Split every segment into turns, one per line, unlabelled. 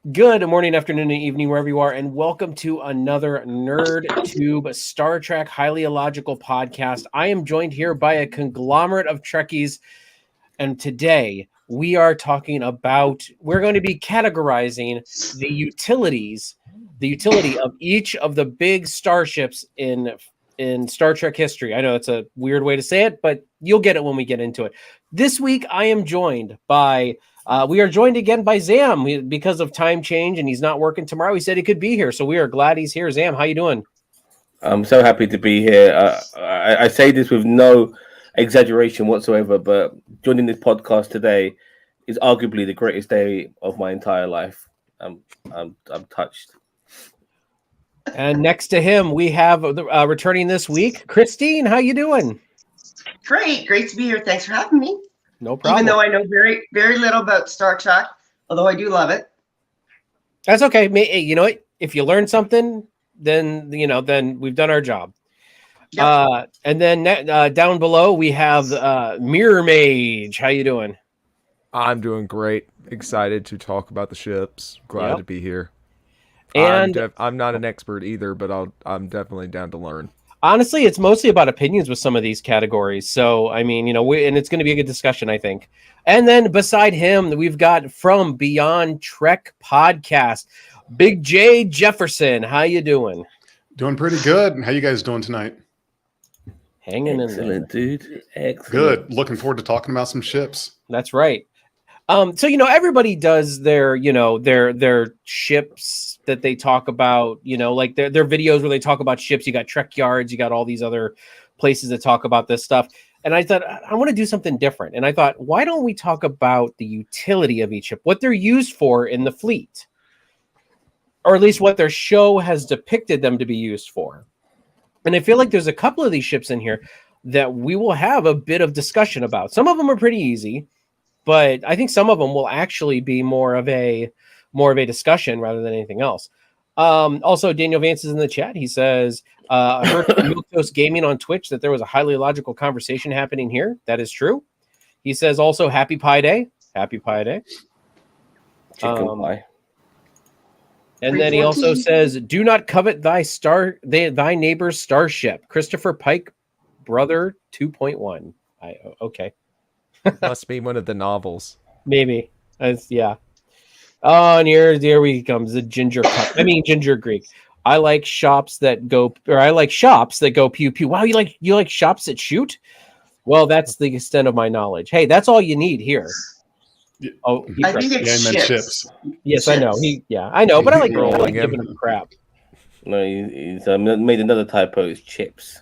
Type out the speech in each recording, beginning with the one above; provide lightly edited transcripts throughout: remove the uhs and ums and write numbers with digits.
Good morning, afternoon, and evening, wherever you are, and welcome to another NerdTube Star Trek Highly Illogical podcast. I am joined here by a conglomerate of Trekkies, and today we're going to be categorizing the utility of each of the big starships in Star Trek history. I know it's a weird way to say it, but you'll get it when we get into it. This week, I am joined by we are joined again by Zam because of time change, and he's not working tomorrow. He said he could be here, so we are glad he's here. Zam, how you doing?
I'm so happy to be here. I say this with no exaggeration whatsoever, but joining this podcast today is arguably the greatest day of my entire life. I'm touched.
And next to him, we have returning this week, Christine. How you doing?
Great to be here. Thanks for having me.
No problem.
Even though I know very, very little about Star Trek, although I do love it.
That's okay. You know what? If you learn something, then we've done our job. Yep. And then down below we have Mirror Mage. How you doing?
I'm doing great. Excited to talk about the ships. Glad to be here.
And
I'm not an expert either, but I'm definitely down to learn.
Honestly, it's mostly about opinions with some of these categories. So, I mean, and it's going to be a good discussion, I think. And then beside him, we've got from Beyond Trek podcast, Big J Jefferson. How you doing?
Doing pretty good. How you guys doing tonight?
Hanging
Excellent,
in there.
dude. Excellent.
Good. Looking forward to talking about some ships.
That's right. So everybody does their ships that they talk about, like their videos where they talk about ships. You got Trek Yards, you got all these other places that talk about this stuff. And I thought, I want to do something different. And I thought, why don't we talk about the utility of each ship, what they're used for in the fleet, or at least what their show has depicted them to be used for. And I feel like there's a couple of these ships in here that we will have a bit of discussion about. Some of them are pretty easy, but I think some of them will actually be more of a discussion rather than anything else. Also, Daniel Vance is in the chat. He says, I heard from Miltos Gaming on Twitch that there was a highly illogical conversation happening here. That is true. He says also, Happy Pie Day. Happy Pie Day.
Chicken pie.
And then he also says, do not covet thy neighbor's starship. Christopher Pike, Brother 2.1. Okay.
Must be one of the novels.
Maybe. Yeah. Oh, and here we comes the ginger Greek. I like shops that go pew pew. Wow, you like shops that shoot? Well, that's the extent of my knowledge. Hey, that's all you need here. Oh,
I think it's ships.
Yes,
ships.
I know. I know, but I like giving him crap.
No, he's made another typo. It's chips.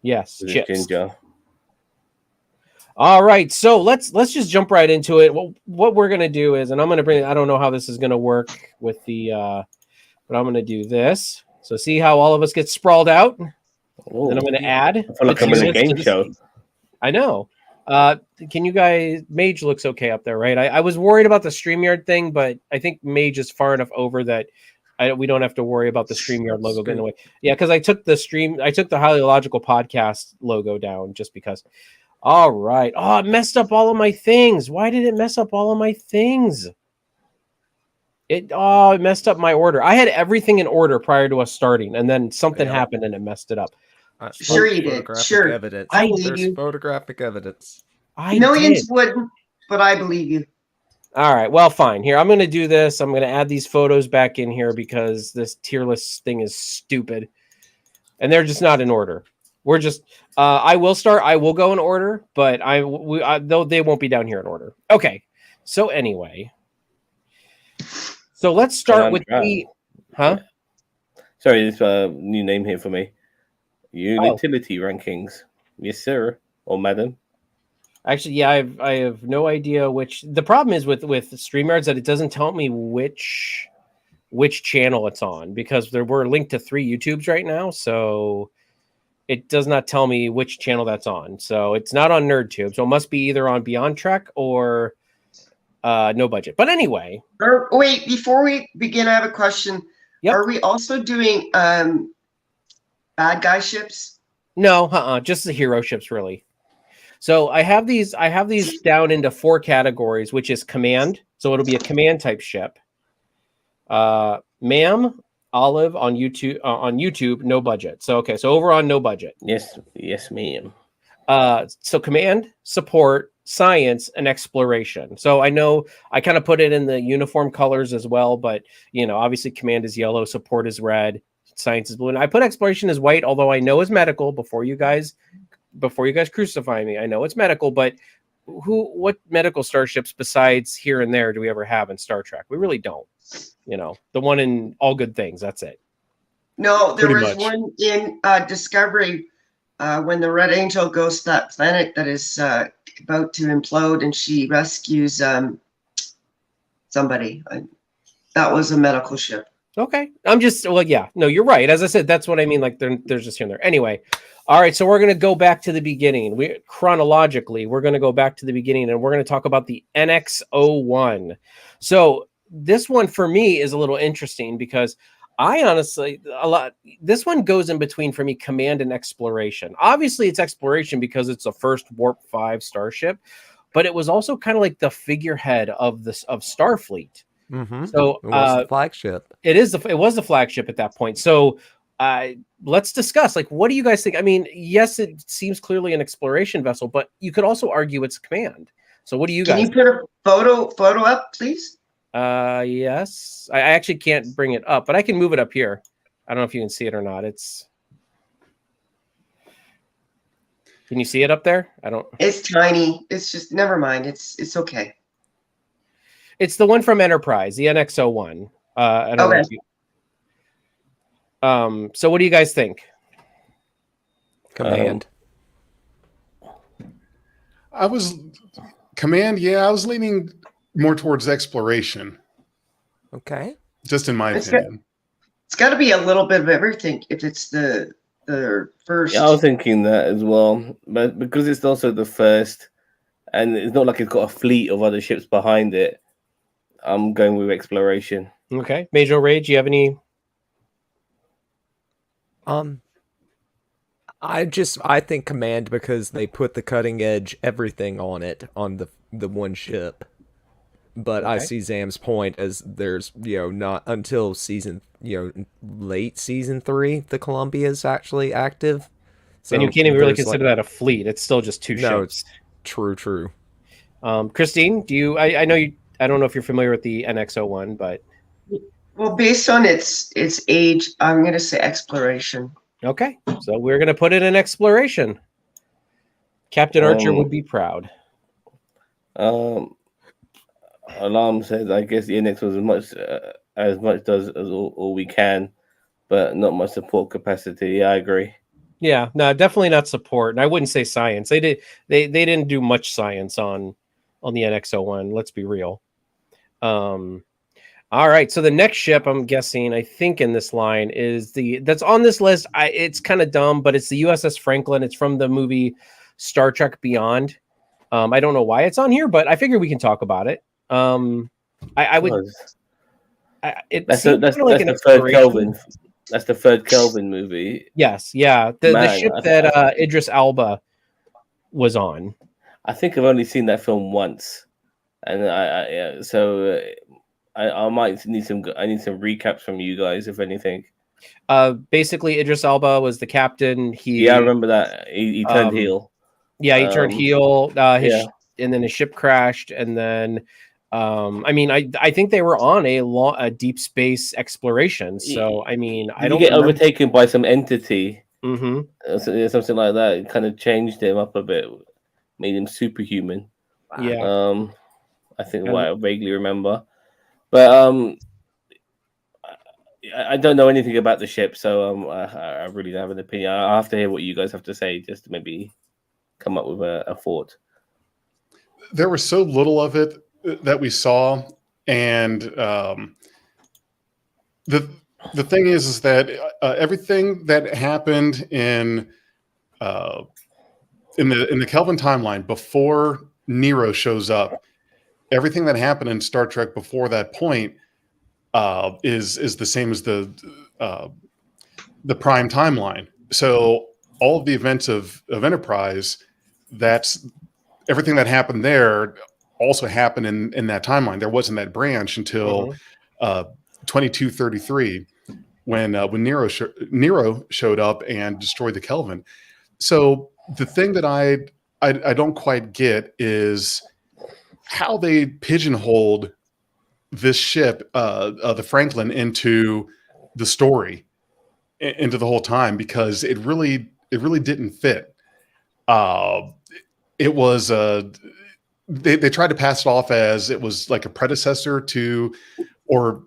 Yes, chips.
Ginger.
All right, so let's just jump right into it. What we're gonna do is, and I'm gonna bring. I don't know how this is gonna work with the, but I'm gonna do this. So see how all of us get sprawled out.
Ooh.
Then I'm gonna add.
I feel like I'm in a game show.
I know. Can you guys? Mage looks okay up there, right? I was worried about the StreamYard thing, but I think Mage is far enough over that we don't have to worry about the StreamYard logo getting away. Yeah, because I took the Highly Illogical podcast logo down just because. All right. Oh, it messed up all of my things. Why did it mess up all of my things? It messed up my order. I had everything in order prior to us starting, and then something happened and it messed it up.
Sure you did. Sure.
Evidence.
There's
photographic evidence.
Millions wouldn't, but I believe you.
All right. Well, fine. Here, I'm going to do this. I'm going to add these photos back in here because this tier list thing is stupid. And they're just not in order. We're just, I will go in order, but though they won't be down here in order. Okay. So anyway, so let's start with
Sorry, this new name here for me. Utility rankings. Yes, sir. Or madam.
Actually, yeah, I have no idea which. The problem is with StreamYards that it doesn't tell me which channel it's on because we're linked to 3 YouTubes right now, so it does not tell me which channel that's on. So it's not on NerdTube. So it must be either on Beyond Trek or No Budget. But anyway.
Wait, before we begin, I have a question.
Yep.
Are we also doing bad guy ships?
No, just the hero ships, really. So I have these down into 4 categories, which is command. So it'll be a command type ship. Ma'am Olive on YouTube. No budget. So okay, so over on no budget.
Yes, ma'am.
So command, support, science, and exploration. So I know I kind of put it in the uniform colors as well, but obviously command is yellow, support is red, science is blue, and I put exploration as white. Although I know it's medical. Before you guys crucify me, I know it's medical, but what medical starships besides here and there do we ever have in Star Trek? We really don't. The one in All Good Things. That's it.
No, there
Pretty
was
much.
one in Discovery when the Red Angel goes to that planet that is about to implode, and she rescues somebody. That was a medical ship.
Okay. No, you're right. As I said, that's what I mean. Like there's just here and there. Anyway. All right. So we're going to go back to the beginning. We're going to go back to the beginning, and we're going to talk about the NX-01. So this one for me is a little interesting because I honestly, this one goes in between for me, command and exploration. Obviously it's exploration because it's the first Warp 5 starship, but it was also kind of like the figurehead of Starfleet.
Mm-hmm.
So
it was the flagship.
It was the flagship at that point. So let's discuss, like, what do you guys think? I mean, yes, it seems clearly an exploration vessel, but you could also argue it's command. So what do you guys
Can you put a photo up, please?
Yes. I actually can't bring it up, but I can move it up here. I don't know if you can see it or not. Can you see it up there?
It's tiny. It's just, never mind. It's okay.
It's the one from Enterprise, the NX-01. I don't know if you... So what do you guys think?
Command.
I was leaning more towards exploration.
Okay.
Just in my opinion.
It's got to be a little bit of everything if it's the first.
Yeah, I was thinking that as well, but because it's also the first, and it's not like it's got a fleet of other ships behind it, I'm going with exploration.
Okay, Major Rage, you have any?
I think command because they put the cutting edge everything on it on the one ship. But okay. I see Zam's point as there's not until late season 3 the Columbia is actually active.
So and you can't even really consider that a fleet. It's still just two ships.
True.
Christine, do you? I know you. I don't know if you're familiar with the NX-01, but
well, based on its age, I'm going to say exploration.
Okay, so we're going to put it in exploration. Captain Archer would be proud.
Alarm says, I guess the NX was as much does as all we can, but not much support capacity. Yeah, I agree.
Yeah, no, definitely not support. And I wouldn't say science. They didn't do much science on the NX-01. Let's be real. All right, so the next ship, I'm guessing, I think in this line is that's on this list. It's kind of dumb, but it's the USS Franklin. It's from the movie Star Trek Beyond. I don't know why it's on here, but I figure we can talk about it. I would.
That's the third Kelvin. That's the third Kelvin movie.
Yes, yeah, the ship that Idris Elba was on.
I think I've only seen that film once, and I might need some. I need some recaps from you guys, if anything.
Basically, Idris Elba was the captain.
I remember that he turned heel.
Yeah, he turned heel. And then his ship crashed, and then. I think they were on a deep space exploration. So I don't
get overtaken by some entity.
Mm-hmm.
Something like that. It kind of changed him up a bit, made him superhuman.
Yeah.
I think what I vaguely remember, but I don't know anything about the ship, so I really don't have an opinion. I have to hear what you guys have to say just to maybe come up with a thought.
There was so little of it that we saw, and the thing is that everything that happened in the Kelvin timeline before Nero shows up, everything that happened in Star Trek before that point is the same as the Prime timeline. So all of the events of Enterprise, that's everything that happened there also happened in that timeline. There wasn't that branch until 2233 when Nero showed up and destroyed the Kelvin. So the thing that I don't quite get is how they pigeonholed this ship, the Franklin, into the story, into the whole time, because it really didn't fit. It was they tried to pass it off as it was like a predecessor to, or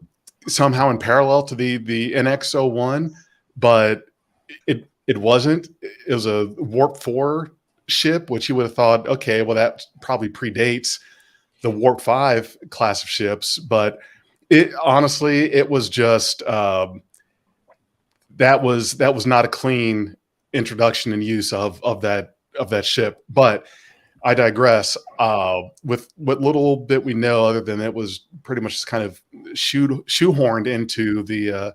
somehow in parallel to the NX-01, but it wasn't. It was a Warp 4 ship, which you would have thought, okay, well, that probably predates the Warp 5 class of ships. But it honestly, it was just that was not a clean introduction and use of that ship. But I digress. With what little bit we know, other than it was pretty much just kind of shoehorned into the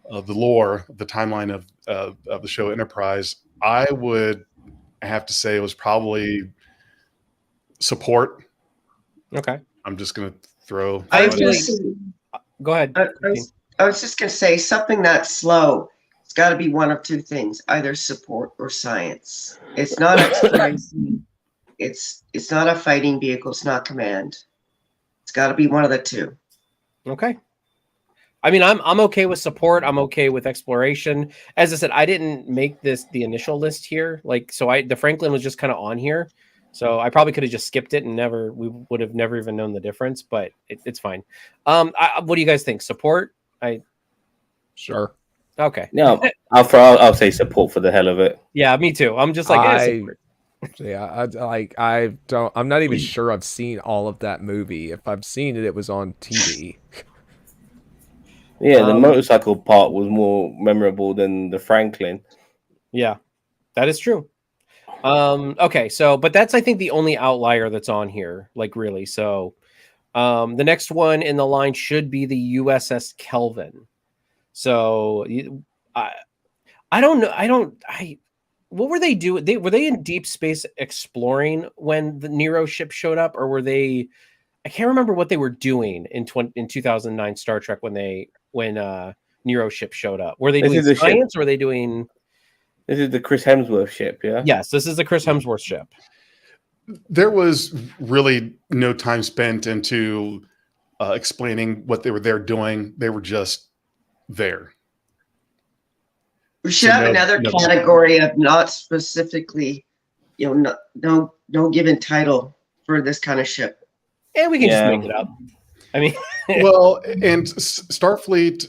lore, the timeline of the show Enterprise, I would have to say it was probably support.
Okay.
I'm just going to throw.
Go ahead.
I was just going to say something that's slow. It's got to be one of two things: either support or science. It's not exploration. It's not a fighting vehicle. It's not command. It's got to be one of the two.
Okay. I mean, I'm okay with support. I'm okay with exploration. As I said, I didn't make the initial list here. The Franklin was just kind of on here. So I probably could have just skipped it and we would have never even known the difference, but it's fine. What do you guys think? Support?
Sure.
Okay.
No, I'll say support for the hell of it.
Yeah, me too. I'm just like, support.
Yeah, I'm not even sure I've seen all of that movie. If I've seen it, it was on TV.
Yeah, the motorcycle part was more memorable than the Franklin.
Yeah, that is true. Okay, so but that's I think the only outlier that's on here, really. So the next one in the line should be the USS Kelvin. So I don't know. What were they doing? Were they in deep space exploring when the Nero ship showed up, or were they? I can't remember what they were doing in 2009 Star Trek when Nero ship showed up. Were they doing science, or were they doing?
This is the Chris Hemsworth ship, yeah?
Yes, this is the Chris Hemsworth ship.
There was really no time spent into explaining what they were there doing. They were just there.
We should have another category of not specifically, no given title for this kind of ship.
And we can just make it up. I mean,
well, and Starfleet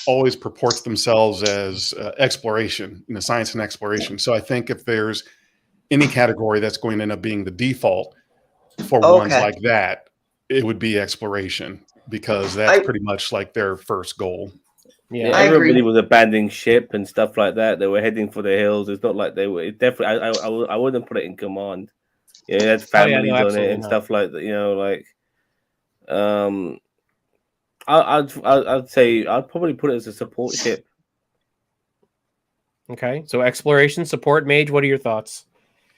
always purports themselves as exploration, science and exploration. So I think if there's any category that's going to end up being the default for ones like that, it would be exploration, because that's pretty much like their first goal.
Yeah, everybody was abandoning ship and stuff like that. They were heading for the hills. It's not like they were. It definitely, I wouldn't put it in command. Yeah, it had families on it and stuff like that. I'd say I'd probably put it as a support ship.
Okay, so exploration, support, Mage. What are your thoughts?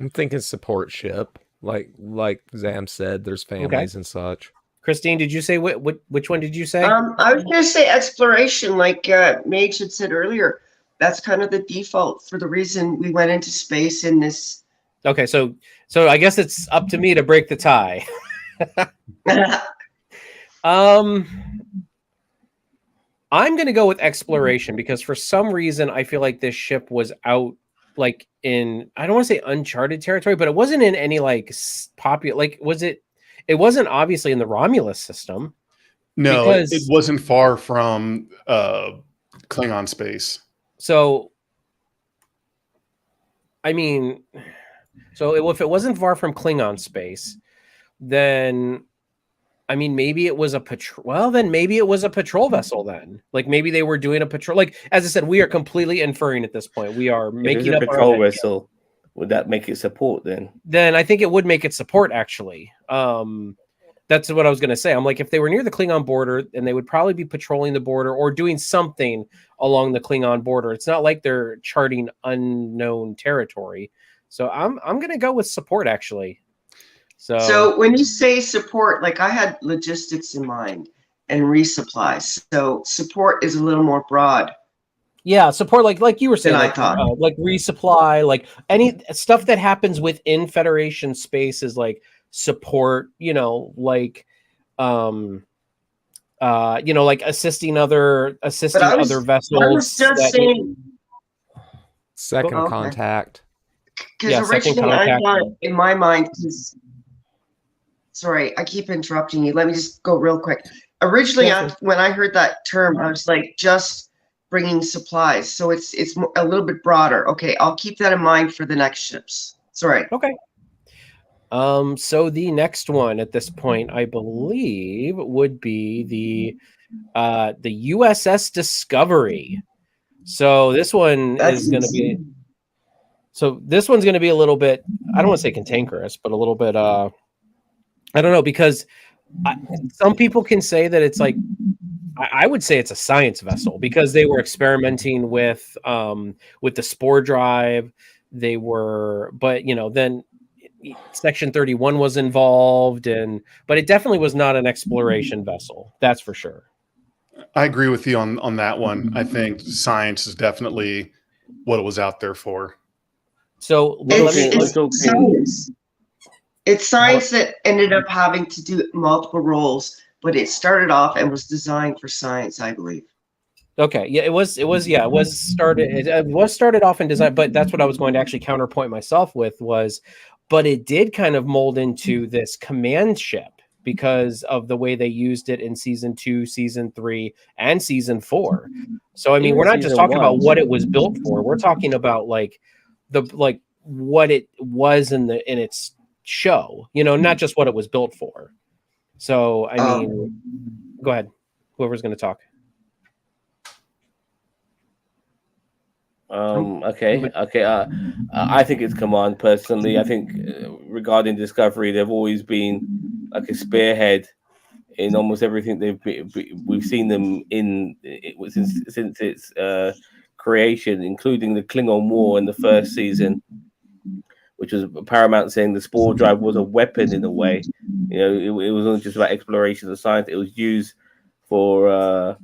I'm thinking support ship. Like Zam said, there's families and such.
Christine, did you say which one did you say?
I was going to say exploration, like Mage had said earlier. That's kind of the default for the reason we went into space in this.
Okay, so I guess it's up to me to break the tie. I'm going to go with exploration because for some reason I feel like this ship was out in, I don't want to say uncharted territory, but it wasn't in any popular, it wasn't obviously in the Romulus system.
No, it wasn't far from Klingon space.
So, I mean, if it wasn't far from Klingon space, then, I mean, maybe it was a patrol. Well, then maybe it was a patrol vessel. Then, maybe they were doing a patrol. As I said, we are completely inferring at this point. We are making up a
patrol vessel. Would that make it support then?
Then I think it would make it support. Actually, that's what I was going to say. I'm like, if they were near the Klingon border, and they would probably be patrolling the border or doing something along the Klingon border. It's not like they're charting unknown territory. So I'm going to go with support actually.
So when you say support, I had logistics in mind. and resupplies. So support is a little more broad.
Yeah, support like you were saying,
I thought.
like resupply, like any stuff that happens within Federation space is like support. Like like assisting other vessels.
I was still saying
second contact.
Because originally I thought in my mind, sorry, I keep interrupting you. Let me just go real quick. Originally, when I heard that term, I was like, just bringing supplies. So it's a little bit broader. Okay, I'll keep that in mind for the next ships. Sorry.
Okay. So the next one at this point, I believe, would be the USS Discovery. So this one is going to be. So this one's going to be a little bit, I don't want to say cantankerous, but a little bit, I don't know, because some people can say that it's like, I would say it's a science vessel because they were experimenting with the spore drive. They were, but then Section 31 was involved, but it definitely was not an exploration vessel. That's for sure.
I agree with you on that one. I think science is definitely what it was out there for.
So
it's science that ended up having to do multiple roles, but it started off and was designed for science, I believe.
Okay, yeah, it was started off in design, but that's what I was going to actually counterpoint myself with but it did kind of mold into this command ship because of the way they used it in season 2, season 3, and season 4. So I mean, we're not just talking about what it was built for. We're talking about what it was in its show, not just what it was built for. So I mean, go ahead. Whoever's going to talk.
Okay. I think it's command personally. I think regarding Discovery, they've always been like a spearhead in almost everything we've seen them in since its creation, including the Klingon War in the first season, which was paramount, saying the spore drive was a weapon in a way. It wasn't just about exploration of science. It was used for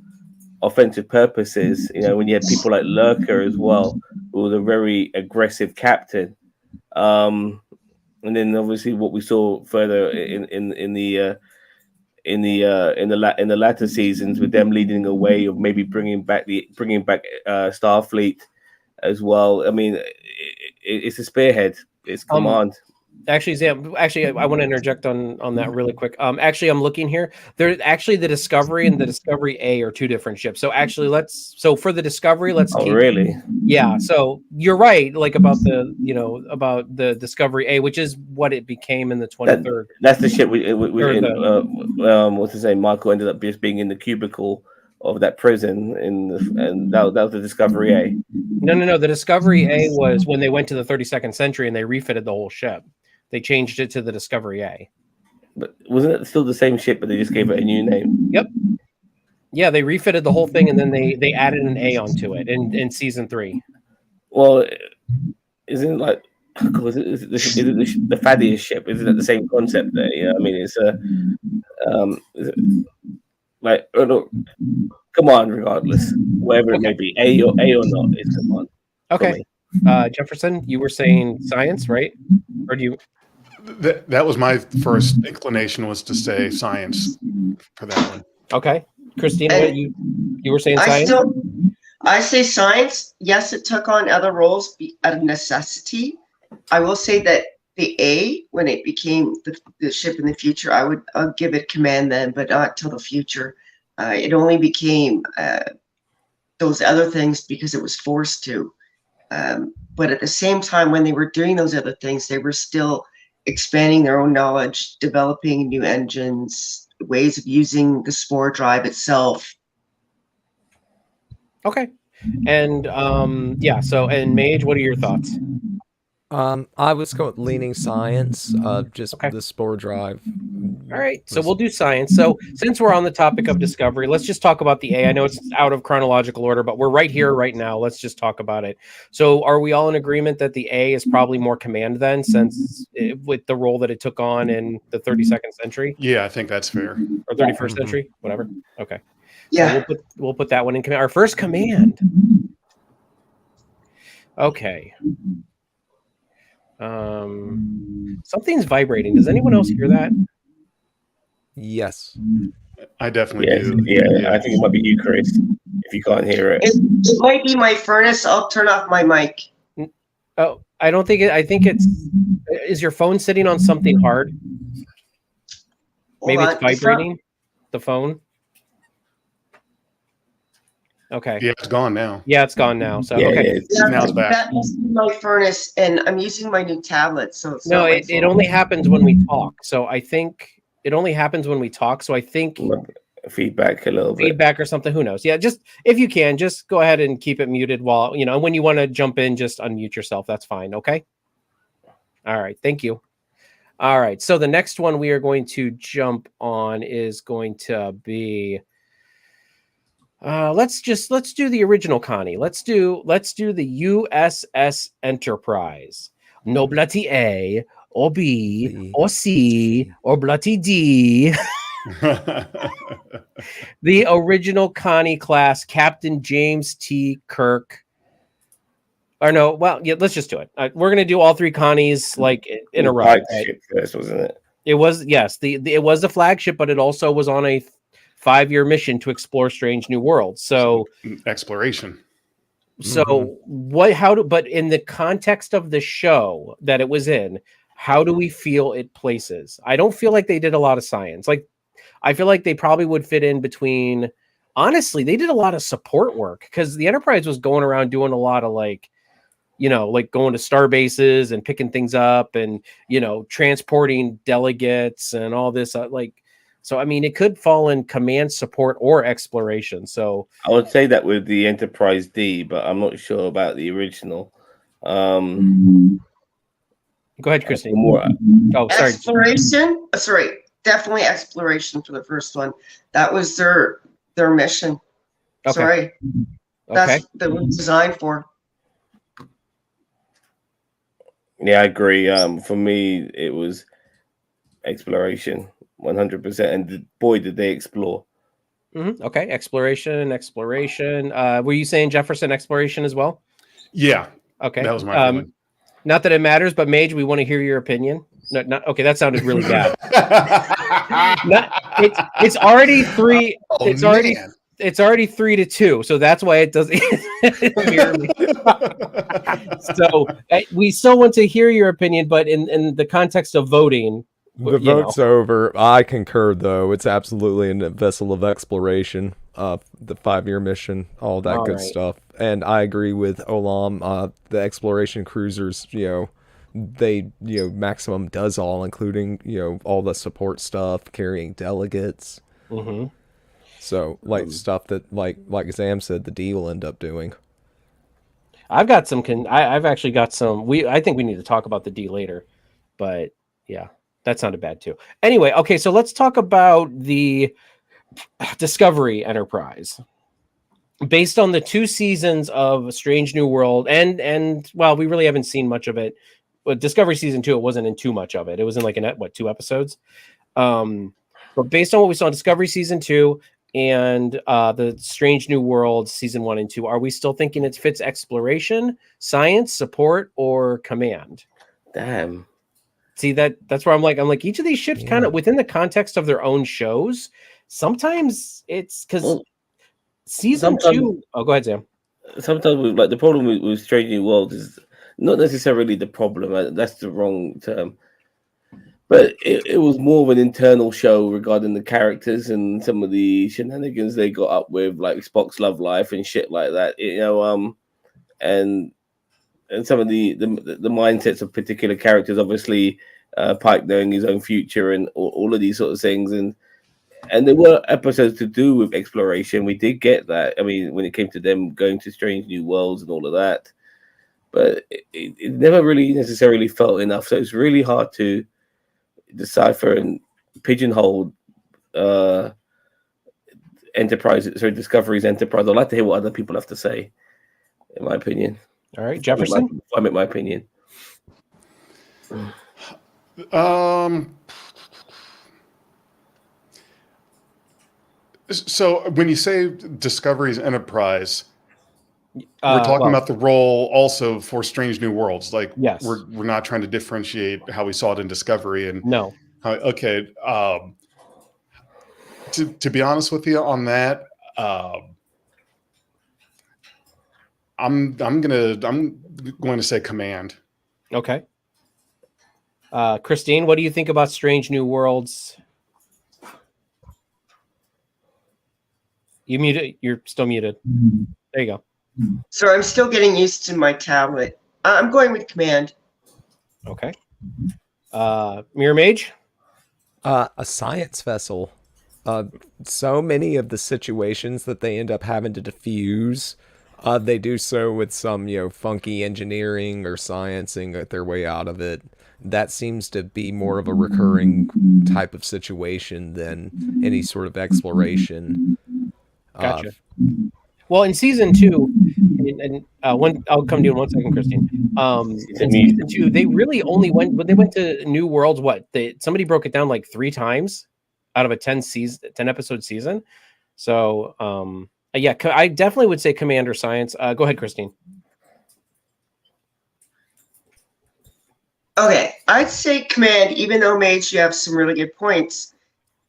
offensive purposes. When you had people like Lurker as well, who was a very aggressive captain. And then obviously what we saw further in the latter seasons, with them leading a way of maybe bringing back Starfleet as well. I mean, it's a spearhead. It's command.
Actually, Zam, I want to interject on that really quick. Actually, I'm looking here. There's actually the Discovery and the Discovery A are two different ships. So actually, for the Discovery, let's keep.
Really?
Yeah. So you're right, like about the Discovery A, which is what it became in the 23rd.
That's the ship. What's his name? Michael ended up just being in the cubicle of that prison, and that was the Discovery A.
No. The Discovery A was when they went to the 32nd century and they refitted the whole ship. They changed it to the Discovery A.
But wasn't it still the same ship, but they just gave it a new name?
Yep. Yeah, they refitted the whole thing, and then they added an A onto it in season 3.
Well, isn't it like, is it the fattiest ship? Isn't it the same concept there? I mean, it's like, come on, regardless, whatever it may be, A or not, it's come on.
Okay. Jefferson, you were saying science, right? Or do you?
That was my first inclination, was to say science for that one.
Okay. Christina, you were saying science?
I say science. Yes, it took on other roles out of necessity. I will say that the A, when it became the ship in the future, I'll give it command then, but not till the future. It only became those other things because it was forced to. But at the same time, when they were doing those other things, they were still expanding their own knowledge, developing new engines, ways of using the spore drive itself.
Okay. And and Mage, what are your thoughts?
I was leaning science, just
Okay.
the spore drive.
All right, so we'll do science. So since we're on the topic of discovery, let's just talk about the A. I know it's out of chronological order, but we're right here, right now. Let's just talk about it. So are we all in agreement that the A is probably more command then, since with the role that it took on in the 32nd century
Yeah, I think that's fair.
or 31st century, whatever? Okay,
Yeah.
so we'll put that one in command. Our first command. Okay. Something's vibrating. Does anyone else hear that?
Yes.
I definitely
Yes,
do.
yeah, I think it might be you, Chris, if you can't hear it.
It might be my furnace. I'll turn off my mic.
Oh, I don't think it. I think it's. Is your phone sitting on something hard?
Hold
Maybe
on.
it's vibrating. The phone. Okay.
Yeah, it's gone now.
Yeah, it's gone now. So
Yeah,
okay.
Yeah,
Now it's back.
That must be my furnace, and I'm using my new tablet, so it's
No,
not my
it
phone.
only happens when we talk. So I think it only happens when we talk. So I think
feedback a little bit.
feedback or something. Who knows? Yeah, just if you can, just go ahead and keep it muted while when you want to jump in, just unmute yourself. That's fine. Okay. All right. Thank you. All right. So the next one we are going to jump on is going to be. Let's do the original Connie. Let's do the USS Enterprise. No bloody A or B or C or bloody D. The original Connie class, Captain James T. Kirk. Or no, well, yeah, let's just do it. We're gonna do all three Connies like in a row. Right?
First, wasn't it?
It was, yes. It was the flagship, but it also was on a 5-year mission to explore strange new worlds. So
exploration.
So but in the context of the show that it was in, how do we feel it places? I don't feel like they did a lot of science. Like, I feel like they probably would fit in between. Honestly, they did a lot of support work because the Enterprise was going around doing a lot of like going to star bases and picking things up and, transporting delegates and all this so, I mean, it could fall in command support or exploration. So
I would say that with the Enterprise D, but I'm not sure about the original.
Go ahead, Christine. Sorry.
Exploration. Sorry, definitely exploration for the first one. That was their mission.
Okay.
Sorry, that's what it was designed for.
Yeah, I agree. For me, it was exploration. 100%, and boy, did they explore.
Okay, exploration. Were you saying Jefferson exploration as well?
Yeah.
Okay.
That was my feeling.
Not that it matters, but Mage, we want to hear your opinion. No, not okay. That sounded really bad. It's already 3. It's already 3-2. So that's why it doesn't mirror me. So we still want to hear your opinion, but in the context of voting.
The vote's over. I concur, though. It's absolutely a vessel of exploration. The 5-year mission, all that good stuff. And I agree with Olam. The exploration cruisers, they, maximum does all, including, all the support stuff, carrying delegates.
Mm-hmm.
So, stuff that, like Zam said, the D will end up doing.
I've got some. I've actually got some. I think we need to talk about the D later, but yeah. That sounded bad too. Anyway, okay, so let's talk about the Discovery Enterprise. Based on the 2 seasons of Strange New World, and well, we really haven't seen much of it. But Discovery season 2, it wasn't in too much of it. It was in like 2 episodes. But based on what we saw in Discovery season 2 and the Strange New World season 1 and 2, are we still thinking it fits exploration, science, support, or command?
Damn.
See, that's where I'm like each of these ships kind of within the context of their own shows. Sometimes it's because season 2. Oh, go ahead, Sam.
Sometimes the problem with Strange New World is not necessarily the problem. That's the wrong term. But it was more of an internal show regarding the characters and some of the shenanigans they got up with, like Spock's love life and shit like that. And some of the mindsets of particular characters, obviously Pike knowing his own future and all of these sort of things. And there were episodes to do with exploration. We did get that. I mean, when it came to them going to strange new worlds and all of that. but it never really necessarily felt enough. So it's really hard to decipher and pigeonhole Enterprise. Sorry, Discovery's Enterprise. I'd like to hear what other people have to say. In my opinion.
All right, Jefferson.
I make my opinion.
So when you say Discovery's Enterprise, we're talking
well,
about the role also for Strange New Worlds. Like,
Yes.
we're not trying to differentiate how we saw it in Discovery and
No.
how, okay. To be honest with you on that, I'm going to say Command.
Okay. Christine, what do you think about Strange New Worlds? You muted. You're still muted. There you go.
So I'm still getting used to my tablet. I'm going with Command.
Okay. Mirror Mage?
A science vessel. So many of the situations that they end up having to diffuse, they do so with some, funky engineering or sciencing their way out of it. That seems to be more of a recurring type of situation than any sort of exploration.
Gotcha. Well, in season 2, and I'll come to you in 1 second, Christine. In season 2, they really only went when they went to New Worlds. Somebody broke it down like 3 times out of a 10 episode season. So, yeah, I definitely would say Commander Science. Go ahead, Christine.
Okay, I'd say Command, even though Mage, you have some really good points.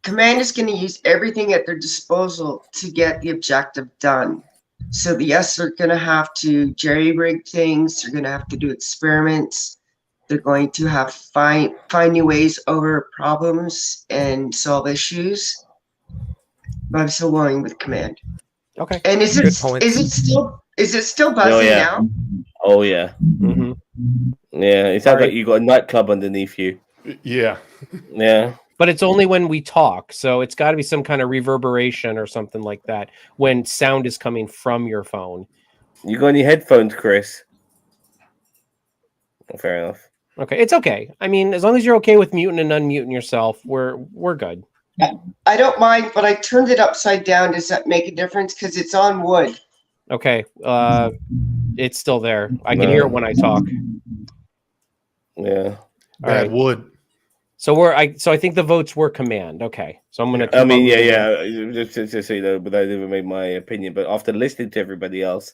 Command is going to use everything at their disposal to get the objective done. So yes, they're going to have to jerry-rig things. They're going to have to do experiments. They're going to have find new ways over problems and solve issues. But I'm still going with Command.
Okay.
And is it still buzzing now?
Oh yeah.
Mm-hmm.
Yeah. It sounds like you got a nightclub underneath you.
Yeah.
Yeah.
But it's only when we talk, so it's got to be some kind of reverberation or something like that when sound is coming from your phone.
You got any headphones, Chris? Oh, fair enough.
Okay, it's okay. I mean, as long as you're okay with muting and unmuting yourself, we're good.
I don't mind, but I turned it upside down. Does that make a difference? Because it's on wood.
Okay, it's still there. I can hear it when I talk.
Yeah.
Bad wood.
So I think the votes were Command. Okay, so I'm gonna.
I mean, yeah. Just so you know, but I never made my opinion. But after listening to everybody else,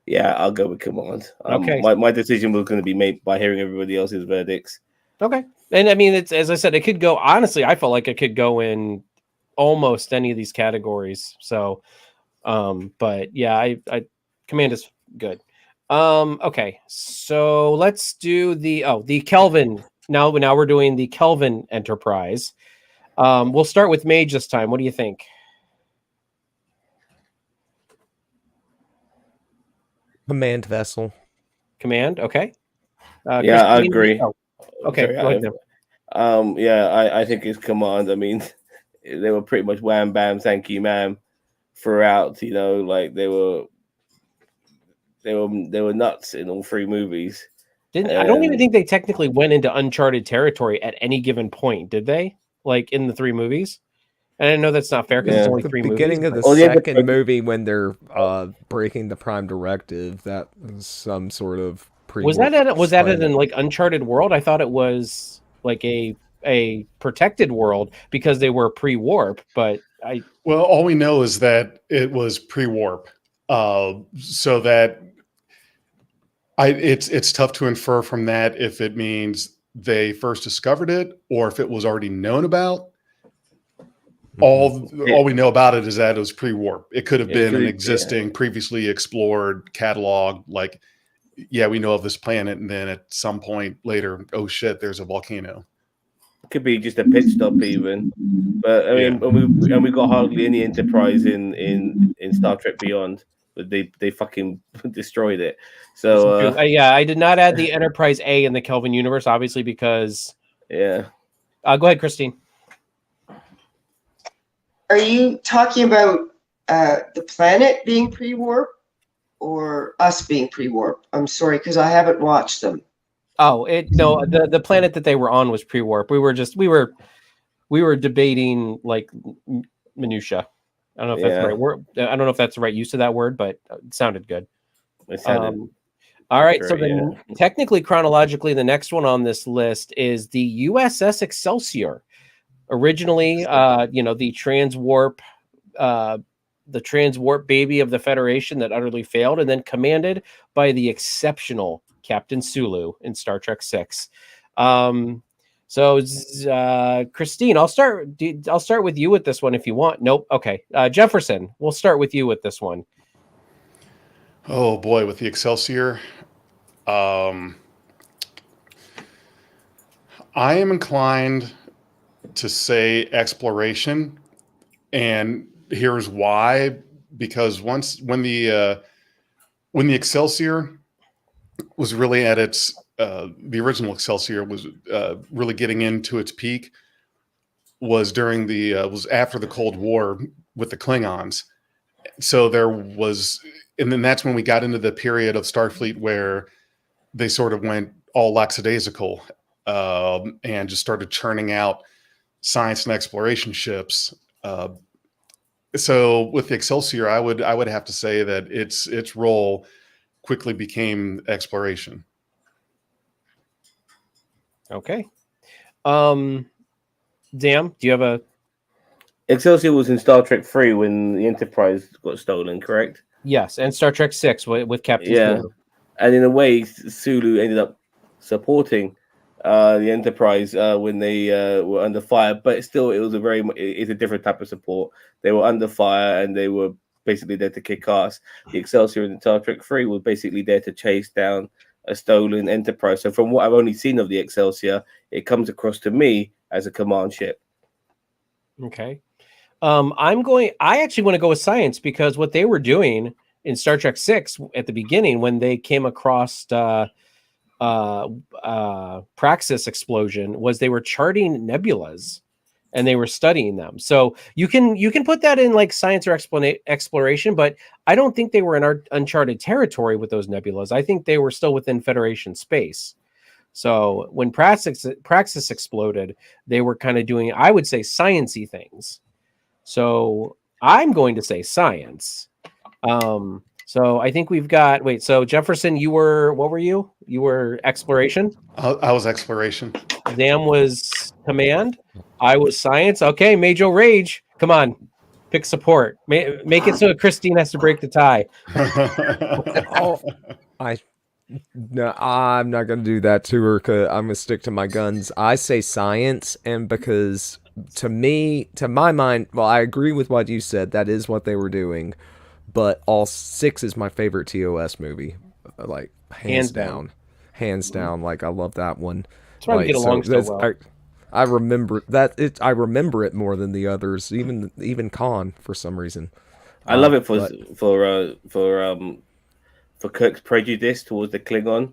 yeah, I'll go with Command.
Okay.
My decision was going to be made by hearing everybody else's verdicts.
Okay, and I mean, it's as I said, it could go. Honestly, I felt like it could go in almost any of these categories. So, but yeah, I Command is good. Okay, so let's do the Kelvin. Now we're doing the Kelvin Enterprise. We'll start with Mage this time. What do you think?
Command vessel.
Command. Okay.
Yeah, I agree.
Oh, okay.
I think it's Command. I mean, they were pretty much wham bam, thank you, ma'am, throughout. Like they were nuts in all 3 movies.
I don't even think they technically went into uncharted territory at any given point, did they? Like in the 3 movies? And I know that's not fair because it's only 3 movies.
Beginning of the second movie when they're breaking the Prime Directive, that was some sort of
was that in like Uncharted World? I thought it was like a protected world because they were pre-warp, but
Well, all we know is that it was pre-warp, so that it's tough to infer from that if it means they first discovered it or if it was already known about. All we know about it is that it was pre-warp. It could have been an existing, previously explored catalog. Like, yeah, we know of this planet, and then at some point later, oh shit, there's a volcano.
Could be just a pit stop, even. But I mean, we got hardly any Enterprise in Star Trek Beyond. But they fucking destroyed it. So
I did not add the Enterprise A in the Kelvin universe, obviously, because
go
ahead, Christine.
Are you talking about the planet being pre-warp? or us being pre-warp? I'm sorry, because I haven't watched them.
Oh, no, the planet that they were on was pre-warp. We were debating like minutia. I don't know if that's the
Yeah.
right word. I don't know if that's the right use of that word, but it sounded good.
It sounded
All right, so
accurate,
then technically, chronologically, the next one on this list is the USS Excelsior. Originally, the transwarp baby of the Federation that utterly failed, and then commanded by the exceptional Captain Sulu in Star Trek VI. Christine, I'll start with you with this one if you want. Nope. Okay. Jefferson, we'll start with you with this one.
Oh boy, with the Excelsior, I am inclined to say exploration, and here's why. Because when the Excelsior was really at its the original Excelsior was really getting into its peak was during was after the Cold War with the Klingons. So there was, and then that's when we got into the period of Starfleet where they sort of went all lackadaisical and just started churning out science and exploration ships. So with the Excelsior, I would have to say that its role quickly became exploration.
Okay. Zam, do you have a?
Excelsior was in Star Trek 3 when the Enterprise got stolen, correct?
Yes, and Star Trek 6 with Captain Sulu.
And in a way, Sulu ended up supporting the Enterprise when they were under fire, but still, it's a different type of support. They were under fire and they were basically there to kick ass. The Excelsior in Star Trek 3 was basically there to chase down a stolen Enterprise. So from what I've only seen of the Excelsior, it comes across to me as a command ship.
Okay. I actually want to go with science because what they were doing in Star Trek 6 at the beginning when they came across Praxis explosion was they were charting nebulas and they were studying them. So you can put that in like science or exploration, but I don't think they were in uncharted territory with those nebulas. I think they were still within Federation space. So when Praxis exploded, they were kind of doing, I would say, science-y things. So I'm going to say science. So I think we've got, so Jefferson, what were you? You were exploration?
I was exploration.
Zam was command. I was science. Okay, Major Rage. Come on, pick support. Make it so Christine has to break the tie.
No, I'm not gonna do that to her because I'm gonna stick to my guns. I say science, and because to my mind, well, I agree with what you said. That is what they were doing, but All 6 is my favorite TOS movie, like hands down. Like I love that one.
That's why we get along so well.
I remember that. I remember it more than the others, even Khan for some reason.
I love it for Kirk's prejudice towards the Klingon.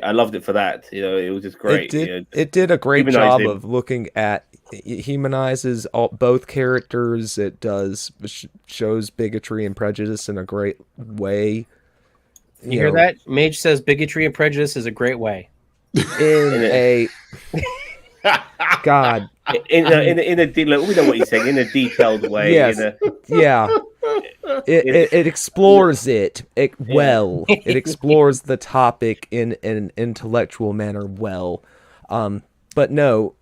I loved it for that. It was just great.
It did a great job of looking at. It humanizes both characters. It shows bigotry and prejudice in a great way.
You hear that? Mage says bigotry and prejudice is a great way.
God.
We know what he's saying in a detailed way.
Yes. It explores it well. It explores the topic in an intellectual manner well. But no,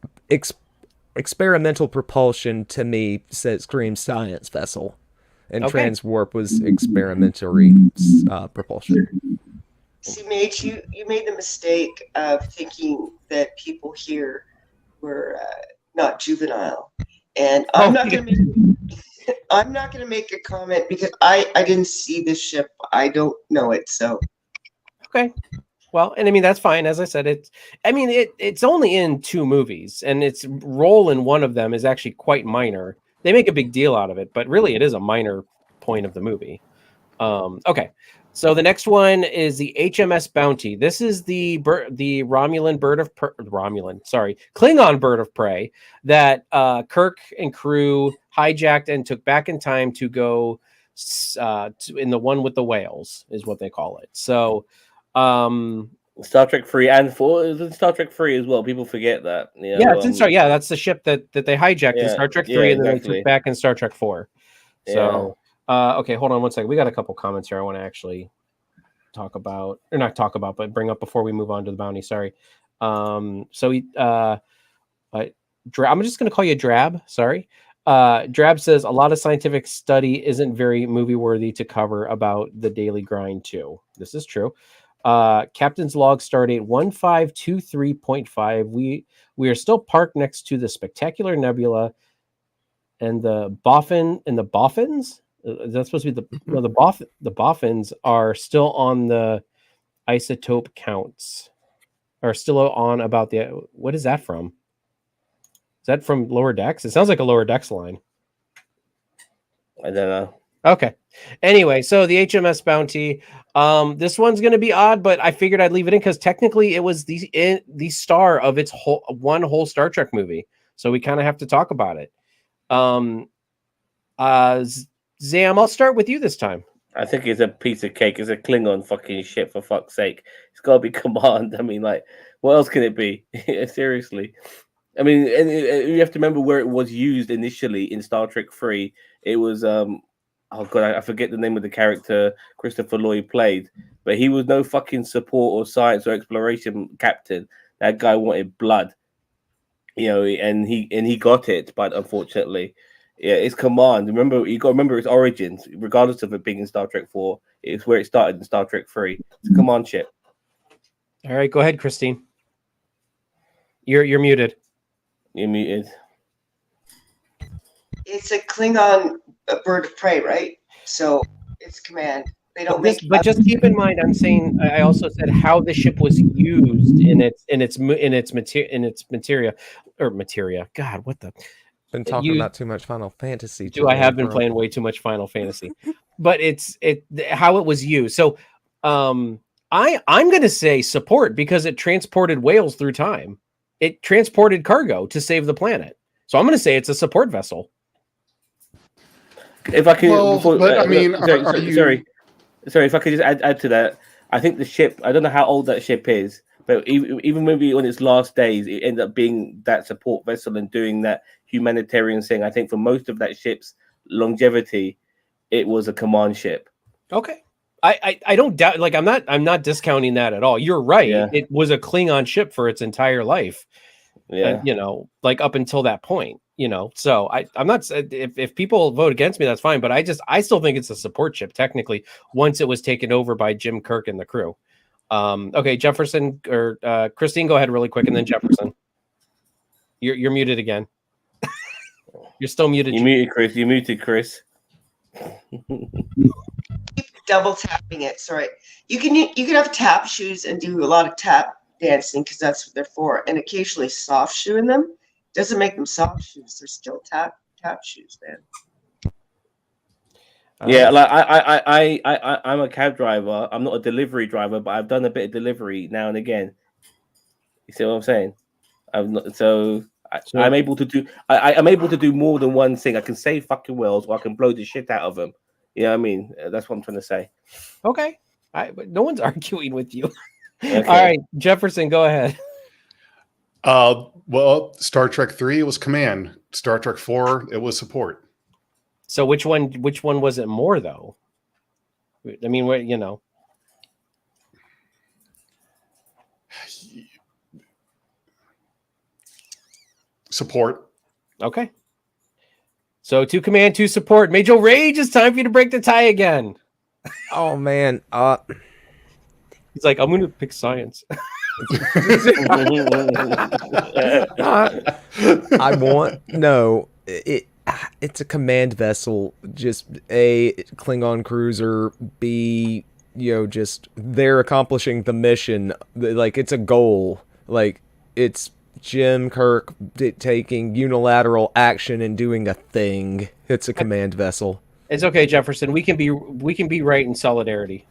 experimental propulsion to me screams science vessel, and transwarp was experimentary propulsion.
See, Mage, you made the mistake of thinking that people here were not juvenile, and I'm not going to make a comment because I didn't see this ship. I don't know it, so
okay. Well, and I mean that's fine. As I said, it's only in 2 movies, and its role in one of them is actually quite minor. They make a big deal out of it, but really it is a minor point of the movie. Okay. So the next one is the HMS Bounty. This is the Klingon bird of prey that Kirk and crew hijacked and took back in time to go in the one with the whales is what they call it. So,
Star Trek 3 and 4 is in Star Trek 3 as well. People forget that.
yeah, it's in Star. Yeah, that's the ship that they hijacked in Star Trek 3, and then they
exactly.
took back in Star Trek 4. So, okay, hold on one second. We got a couple comments here I want to actually talk about, or not talk about, but bring up before we move on to the bounty. Sorry. I'm just going to call you Drab. Sorry. Drab says a lot of scientific study isn't very movie worthy to cover about the daily grind too. This is true. Captain's log stardate 1523.5. We are still parked next to the spectacular nebula and the Boffin and the Boffins. That's supposed to be the Boffins are still on the isotope counts. Are still on about the, what is that from? Is that from Lower Decks? It sounds like a Lower Decks line.
I don't know.
Okay. Anyway, so the HMS Bounty. This one's going to be odd, but I figured I'd leave it in because technically it was the star of its whole Star Trek movie. So we kind of have to talk about it. Zam, I'll start with you this time.
I think it's a piece of cake. It's a Klingon fucking shit, for fuck's sake. It's got to be Command. I mean, like, what else can it be? Seriously. I mean, and you have to remember where it was used initially in Star Trek 3. It was, oh God, I forget the name of the character Christopher Lloyd played, but he was no fucking support or science or exploration captain. That guy wanted blood, and he got it, but unfortunately, yeah, it's Command. Remember, you got to remember its origins, regardless of it being in Star Trek 4. It's where it started in Star Trek 3. It's a Command ship.
All right, go ahead, Christine. You're muted.
You're muted.
It's a Klingon bird of prey, right? So it's Command. They don't
but just keep in mind, I'm saying I also said how the ship was used in its materia. God, what the.
Been talking about too much Final Fantasy.
I have been playing way too much Final Fantasy, but it's how it was used. So, I'm going to say support because it transported whales through time. It transported cargo to save the planet. So I'm going to say it's a support vessel.
If I can,
sorry.
If I could just add to that, I think the ship. I don't know how old that ship is. But even maybe on its last days, it ended up being that support vessel and doing that humanitarian thing. I think for most of that ship's longevity, it was a Command ship.
Okay, I don't doubt. Like I'm not discounting that at all. You're right.
Yeah.
It was a Klingon ship for its entire life.
Yeah,
like up until that point. So I'm not. If people vote against me, that's fine. But I still think it's a support ship technically. Once it was taken over by Jim Kirk and the crew. Okay, Jefferson or Christine, go ahead really quick, and then Jefferson. You're muted again. You're still muted.
You muted, Chris. You muted, Chris.
Keep double tapping it. Sorry, you can have tap shoes and do a lot of tap dancing because that's what they're for, and occasionally soft shoe in them. Doesn't make them soft shoes. They're still tap shoes, man.
Yeah, like I'm a cab driver. I'm not a delivery driver, but I've done a bit of delivery now and again. You see what I'm saying? I'm able to do. I'm able to do more than one thing. I can save fucking whales, or I can blow the shit out of them. You know what I mean? That's what I'm trying to say.
Okay, but no one's arguing with you.
Okay.
All right, Jefferson, go ahead.
Well, Star Trek 3 it was Command. Star Trek 4 it was support.
So which one was it more though? I mean,
Support.
Okay. So 2 Command, 2 support. Major Rage, it's time for you to break the tie again.
Oh man.
He's like, I'm gonna pick science.
I want it's a command vessel, just a Klingon cruiser, B, just they're accomplishing the mission. Like it's a goal. Like it's Jim Kirk taking unilateral action and doing a thing. It's a command vessel.
It's okay, Jefferson. We can be right in solidarity.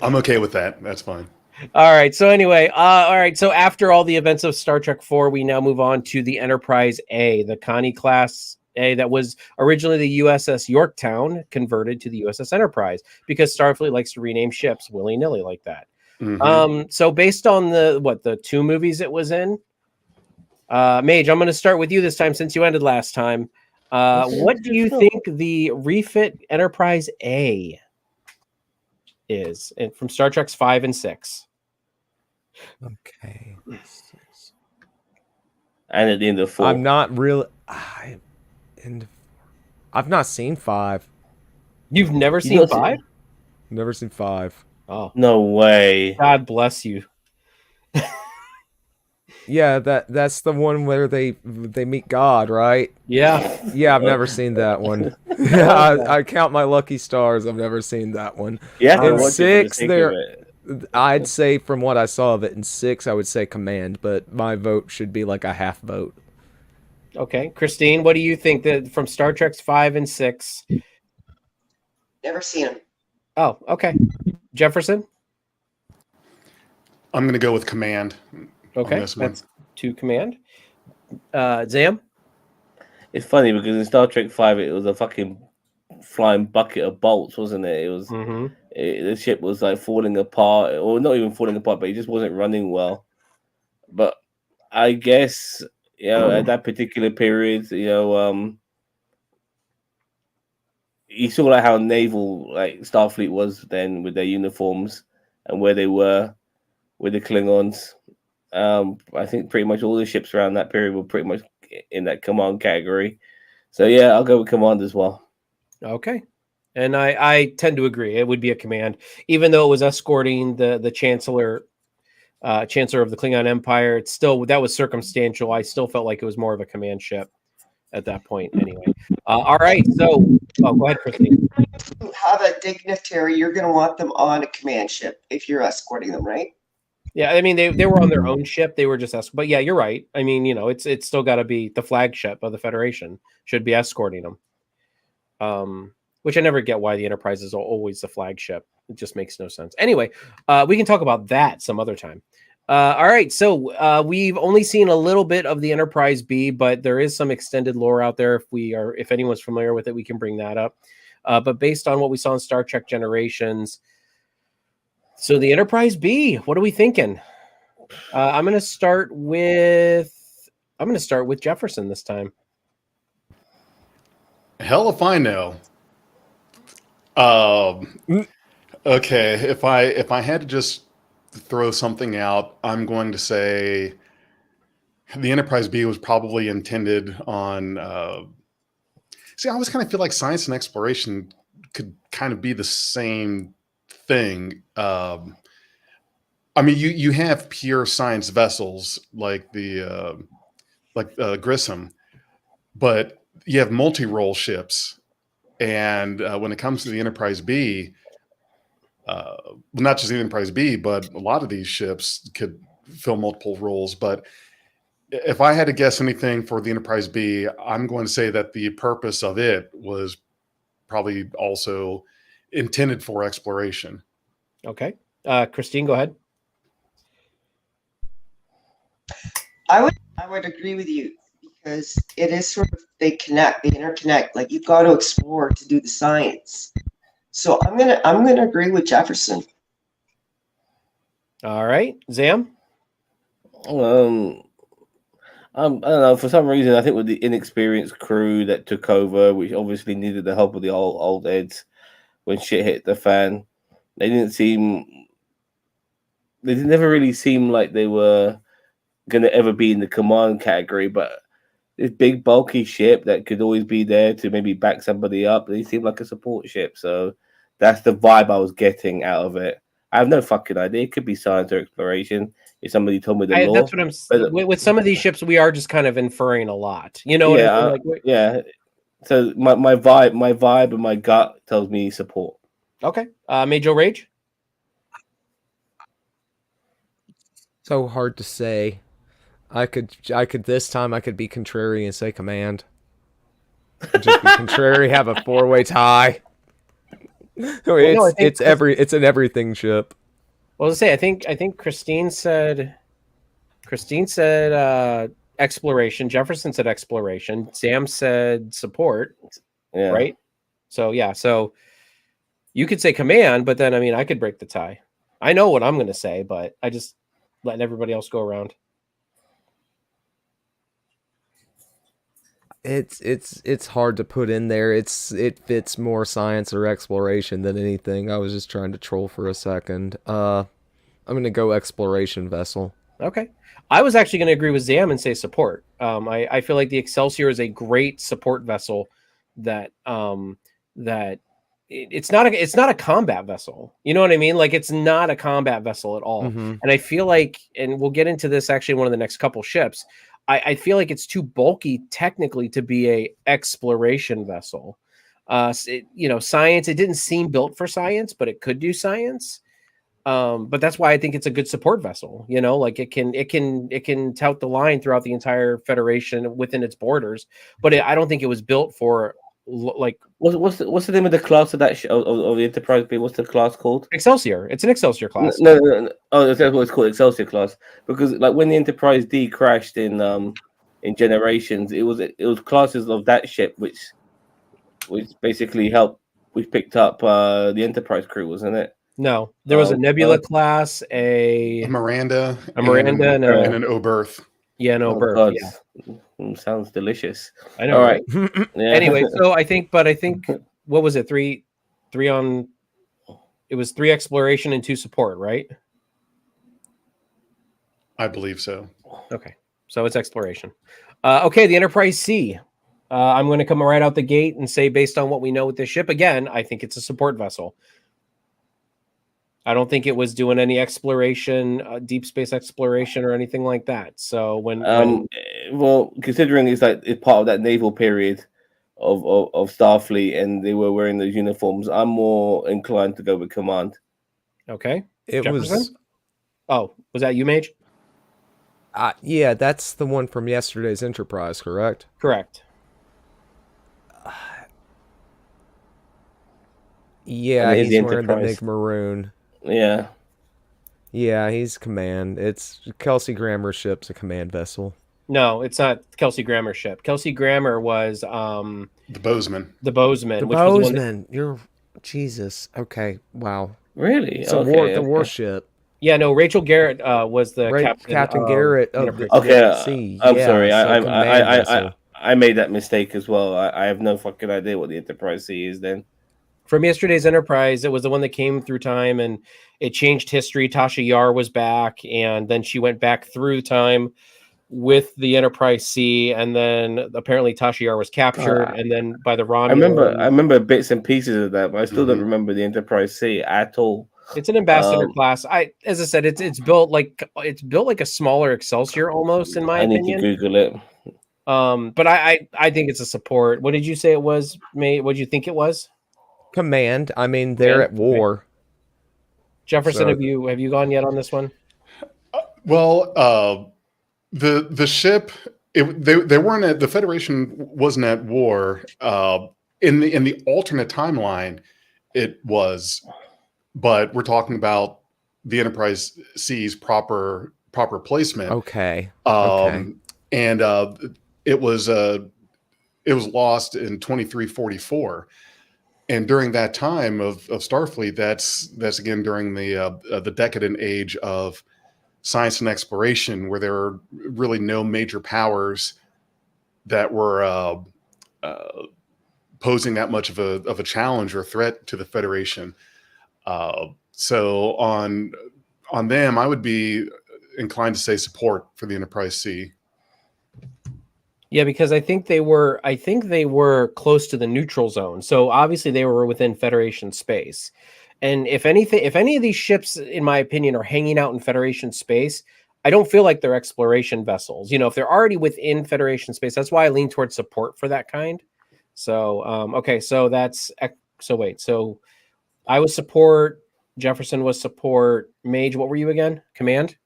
I'm okay with that. That's fine.
All right. So anyway, all right. So after all the events of Star Trek 4, we now move on to the Enterprise A, the Connie class that was originally the USS Yorktown converted to the USS Enterprise because Starfleet likes to rename ships willy-nilly like that. So based on the 2 movies it was in, Mage, I'm going to start with you this time since you ended last time. What do you think the refit Enterprise A is from Star Trek's 5 and 6?
Okay.
And at the end of 4.
I'm not really. I've not seen 5.
You've never seen 5?
Never seen 5.
Oh,
no way!
God bless you.
Yeah, that's the one where they meet God, right?
Yeah.
Yeah, I've never seen that one. I count my lucky stars. I've never seen that one.
Yeah,
in 6, I'd say from what I saw of it in 6, I would say Command, but my vote should be like a half vote.
Okay, Christine, what do you think that from Star Trek's 5 and 6?
Never seen them.
Oh, okay. Jefferson?
I'm going to go with Command.
Okay, that's 2 Command. Zam?
It's funny because in Star Trek 5, it was a fucking flying bucket of bolts, wasn't it? It was the ship was like falling apart, or not even falling apart, but it just wasn't running well. But I guess at that particular period, you saw like how naval like Starfleet was then with their uniforms and where they were with the Klingons. I think pretty much all the ships around that period were pretty much in that command category. So yeah, I'll go with command as well.
Okay. And I tend to agree. It would be a command, even though it was escorting the chancellor of the Klingon Empire. It's still, that was circumstantial. I still felt like it was more of a command ship at that point anyway. All right. So go ahead, Christine.
Have a dignitary, you're going to want them on a command ship if you're escorting them, right?
Yeah, I mean they were on their own ship. They were just but yeah, you're right. I mean, it's still got to be the flagship of the Federation should be escorting them. Which I never get why the Enterprise is always the flagship. It just makes no sense. Anyway, we can talk about that some other time. All right, so we've only seen a little bit of the Enterprise B, but there is some extended lore out there. If anyone's familiar with it, we can bring that up. But based on what we saw in Star Trek Generations, so the Enterprise B, what are we thinking? I'm going to start with Jefferson this time.
Hell if I know. Okay, if I had to just throw something out, I'm going to say the Enterprise B was probably intended on. I always kind of feel like science and exploration could kind of be the same thing. I mean, you have pure science vessels like the Grissom, but you have multi-role ships. And when it comes to the Enterprise B, not just the Enterprise B, but a lot of these ships could fill multiple roles. But if I had to guess anything for the Enterprise B, I'm going to say that the purpose of it was probably also intended for exploration.
Okay. Christine, go ahead.
I would agree with you because it is sort of, they interconnect. Like you've got to explore to do the science. So I'm gonna agree with Jefferson.
All right, Zam.
I don't know. For some reason, I think with the inexperienced crew that took over, which obviously needed the help of the old heads when shit hit the fan, they never really seem like they were going to ever be in the command category. But this big bulky ship that could always be there to maybe back somebody up, they seem like a support ship. So that's the vibe I was getting out of it. I have no fucking idea. It could be science or exploration. If somebody told me the law.
That's what I'm saying. With some of these ships, we are just kind of inferring a lot. You know what I mean?
Yeah. So my vibe and my gut tells me support.
Okay. Major Rage?
So hard to say. I could this time I could be contrary and say command. Just be contrary, have a 4-way tie. It's an everything ship.
Well, to say, I think Christine said exploration. Jefferson said exploration. Sam said support.
Yeah.
Right. So yeah. So you could say command, but then I mean I could break the tie. I know what I'm going to say, but I just letting everybody else go around.
It's hard to put in there. It fits more science or exploration than anything. I was just trying to troll for a second. I'm gonna go exploration vessel.
Okay. I was actually going to agree with Zam and say support. I feel like the Excelsior is a great support vessel that it's not a combat vessel. You know what I mean? Like it's not a combat vessel at all.
Mhm.
And I feel like, and we'll get into this actually in one of the next couple ships. I feel like it's too bulky technically to be a exploration vessel. Science, it didn't seem built for science, but it could do science. But that's why I think it's a good support vessel. Like it can tout the line throughout the entire Federation within its borders. But I don't think it was built for like
What's the name of the class of that of the Enterprise B? What's the class called?
Excelsior. It's an Excelsior class.
No. Oh, that's what it's called, Excelsior class. Because like when the Enterprise D crashed in Generations, it was classes of that ship which basically which picked up the Enterprise crew, wasn't it?
No, there was a Nebula class,
A Miranda,
and
an Oberth.
Yeah, no, Berth.
God.
Yeah.
Sounds delicious.
I know.
All right.
Yeah. Anyway, so I think what was it? Three on. It was 3 exploration and 2 support, right?
I believe so.
Okay, so it's exploration. Okay, the Enterprise C. I'm going to come right out the gate and say, based on what we know with this ship, again, I think it's a support vessel. I don't think it was doing any exploration, deep space exploration, or anything like that. So
well, considering it's part of that naval period of Starfleet, and they were wearing those uniforms, I'm more inclined to go with command.
Okay,
it
Jefferson?
was.
Oh, was that you, Mage?
Yeah, that's the one from yesterday's Enterprise, correct?
Correct.
Yeah, he's wearing the big maroon.
Yeah.
Yeah, he's command. It's Kelsey Grammer's ship's a command vessel.
No, it's not Kelsey Grammer's ship. Kelsey Grammer was
the Bozeman.
The Bozeman.
The Bozeman. You're Jesus. Okay. Wow.
Really?
It's the warship.
Yeah, no, Rachel Garrett was the
Captain Garrett of the
sea. I'm sorry. I made that mistake as well. I have no fucking idea what the Enterprise C is then.
From yesterday's Enterprise, it was the one that came through time and it changed history. Tasha Yar was back, and then she went back through time with the Enterprise C, and then apparently Tasha Yar was captured, and then by the Romulans.
I remember bits and pieces of that, but I still don't remember the Enterprise C at all.
It's an ambassador class. As I said, it's built like a smaller Excelsior almost, in my opinion.
I need to Google it.
But I think it's a support. What did you say it was, Mate? What did you think it was?
Command. I mean, they're at war.
Jefferson, have you gone yet on this one?
Well, the ship they weren't at the Federation wasn't at war. In the alternate timeline, it was, but we're talking about the Enterprise C's proper placement.
Okay.
And it was lost in 2344. And during that time of Starfleet, that's again during the decadent age of science and exploration, where there were really no major powers that were posing that much of a challenge or threat to the Federation. So on them, I would be inclined to say support for the Enterprise C.
Yeah, because I think they were close to the neutral zone. So obviously they were within Federation space. And if any of these ships, in my opinion, are hanging out in Federation space, I don't feel like they're exploration vessels. If they're already within Federation space, that's why I lean towards support for that kind. So okay, so so I was support, Jefferson was support, Mage, what were you again? Command?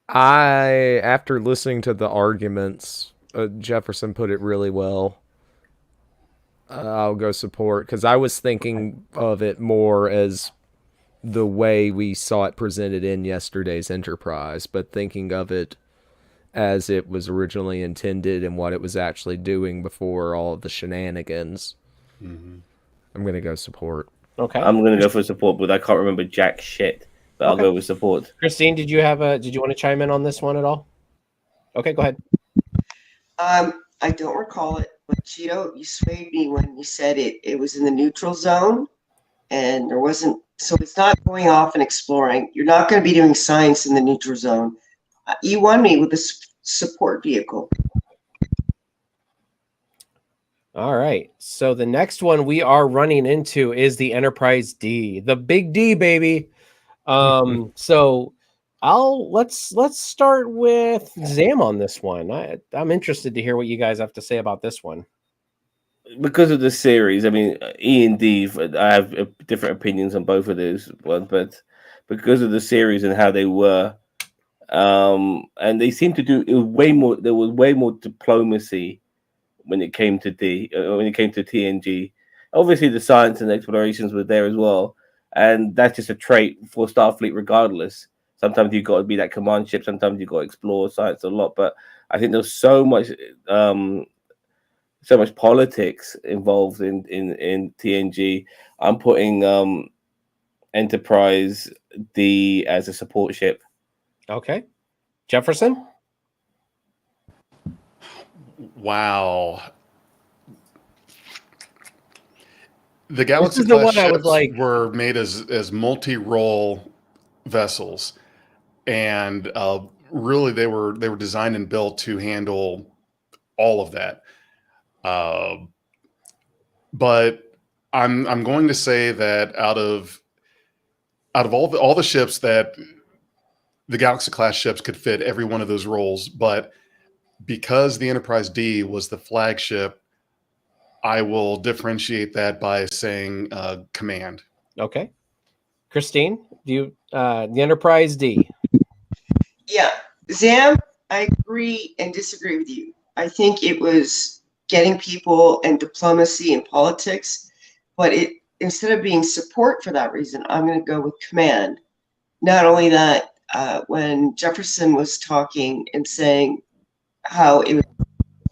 After listening to the arguments, Jefferson put it really well. I'll go support, because I was thinking of it more as the way we saw it presented in yesterday's Enterprise, but thinking of it as it was originally intended and what it was actually doing before all of the shenanigans.
Mm-hmm.
I'm going to go support.
Okay.
I'm going to go for support, but I can't remember jack shit. But I'll go with support.
Christine, did you want to chime in on this one at all? Okay, go ahead.
I don't recall it, but Cheeto, you swayed me when you said it was in the neutral zone and there wasn't, so it's not going off and exploring. You're not going to be doing science in the neutral zone. You won me with the support vehicle.
All right. So the next one we are running into is the Enterprise D, the big D, baby. So let's start with Zam on this one. I'm interested to hear what you guys have to say about this one.
Because of the series, I mean, E and D, I have different opinions on both of those ones, but because of the series and how they were, and they seem to do it was way more. There was way more diplomacy when it came to when it came to TNG. Obviously, the science and explorations were there as well, and that's just a trait for Starfleet, regardless. Sometimes you've got to be that command ship. Sometimes you've got to explore science a lot. But I think there's so much politics involved in TNG. I'm putting Enterprise D as a support ship.
Okay. Jefferson?
Wow. The Galaxy class ships were made as multi-role vessels, and really they were designed and built to handle all of that. But I'm going to say that out of all the ships, that the Galaxy class ships could fit every one of those roles, but because the Enterprise D was the flagship, I will differentiate that by saying command.
Okay. Christine, do you the Enterprise D?
Yeah, Zam, I agree and disagree with you. I think it was getting people and diplomacy and politics, but instead of being support for that reason, I'm going to go with command. Not only that, when Jefferson was talking and saying how it was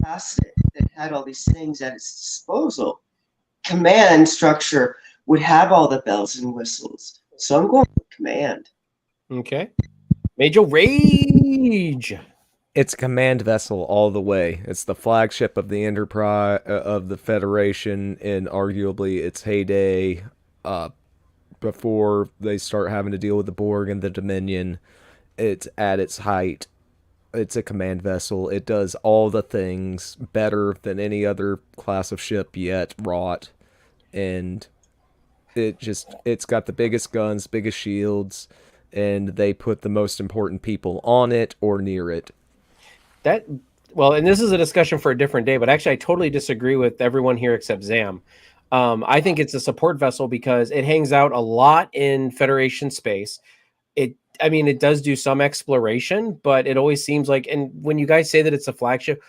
plastic that had all these things at its disposal, command structure would have all the bells and whistles. So I'm going with command.
Okay. Major Rage.
It's a command vessel all the way. It's the flagship of the Enterprise of the Federation in arguably its heyday, before they start having to deal with the Borg and the Dominion. It's at its height. It's a command vessel. It does all the things better than any other class of ship yet wrought, and it's got the biggest guns, biggest shields, and they put the most important people on it or near it.
And this is a discussion for a different day, but actually I totally disagree with everyone here except Zam. I think it's a support vessel because it hangs out a lot in Federation space. It does do some exploration, but it always seems like, and when you guys say that it's a flagship,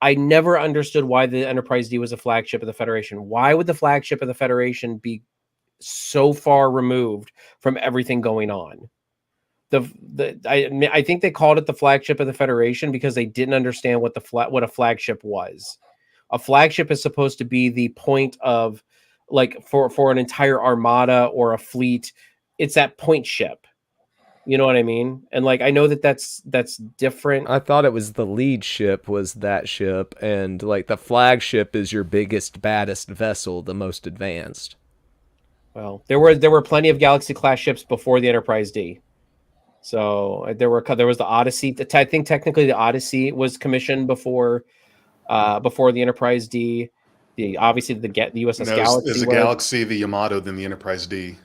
I never understood why the Enterprise D was a flagship of the Federation. Why would the flagship of the Federation be so far removed from everything going on? I think they called it the flagship of the Federation because they didn't understand what what a flagship was. A flagship is supposed to be the point of, like, for an entire armada or a fleet. It's that point ship. You know what I mean? And like, I know that's different.
I thought it was the lead ship was that ship, and like the flagship is your biggest, baddest vessel, the most advanced.
Well, there were plenty of Galaxy class ships before the Enterprise D. So there was the Odyssey. I think technically the Odyssey was commissioned before the Enterprise D. Obviously the USS Galaxy.
There's a Galaxy, the Yamato, then the Enterprise D.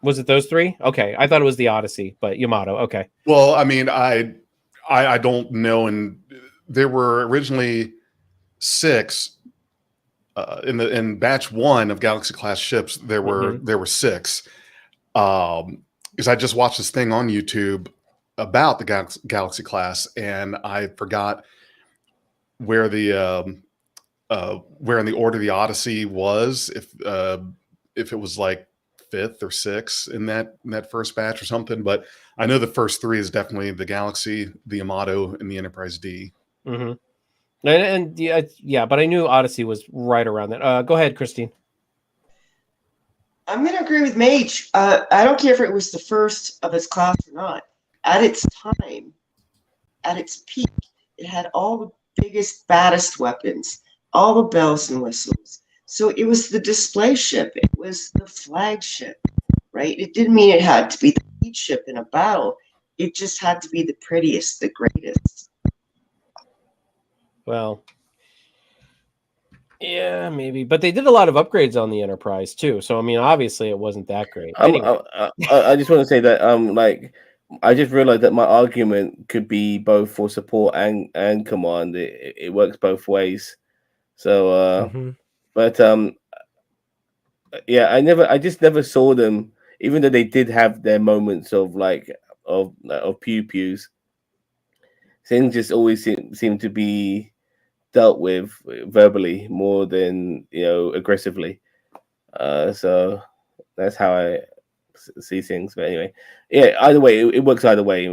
Was it those three? Okay, I thought it was the Odyssey, but Yamato. Okay.
Well, I mean, I don't know, and there were originally 6 in batch 1 of Galaxy class ships. There were 6. Because I just watched this thing on YouTube about the Galaxy class, and I forgot where the where in the order the Odyssey was. If it was like fifth or sixth in that first batch or something. But I know the first three is definitely the Galaxy, the Yamato, and the Enterprise D.
Mm-hmm. And yeah, but I knew Odyssey was right around that. Go ahead, Christine.
I'm going to agree with Mage. I don't care if it was the first of its class or not. At its time, at its peak, it had all the biggest, baddest weapons, all the bells and whistles. So it was the display ship. It was the flagship, right? It didn't mean it had to be the lead ship in a battle. It just had to be the prettiest, the greatest.
Well, yeah, maybe, but they did a lot of upgrades on the Enterprise too. So I mean, obviously, it wasn't that great. Anyway.
I just want to say that like I just realized that my argument could be both for support and command. It works both ways. So, but yeah, I just never saw them, even though they did have their moments of like of pew pews. Things just always seem to be dealt with verbally more than aggressively. So that's how I see things. But anyway, yeah. Either way, it works either way.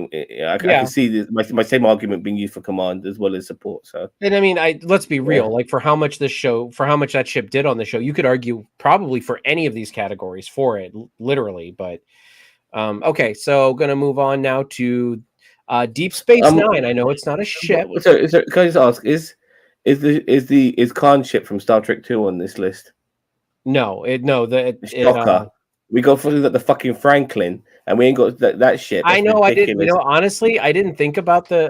I can see this, my same argument being used for command as well as support. So,
and I mean, let's be real. Like for how much that ship did on the show, you could argue probably for any of these categories for it, literally. But okay, so gonna move on now to Deep Space Nine. I know it's not a ship.
So can I just ask, is Khan ship from Star Trek 2 on this list?
No,
Shocker. We got the fucking Franklin, and we ain't got that shit.
That's ridiculous. I did. Honestly, I didn't think about the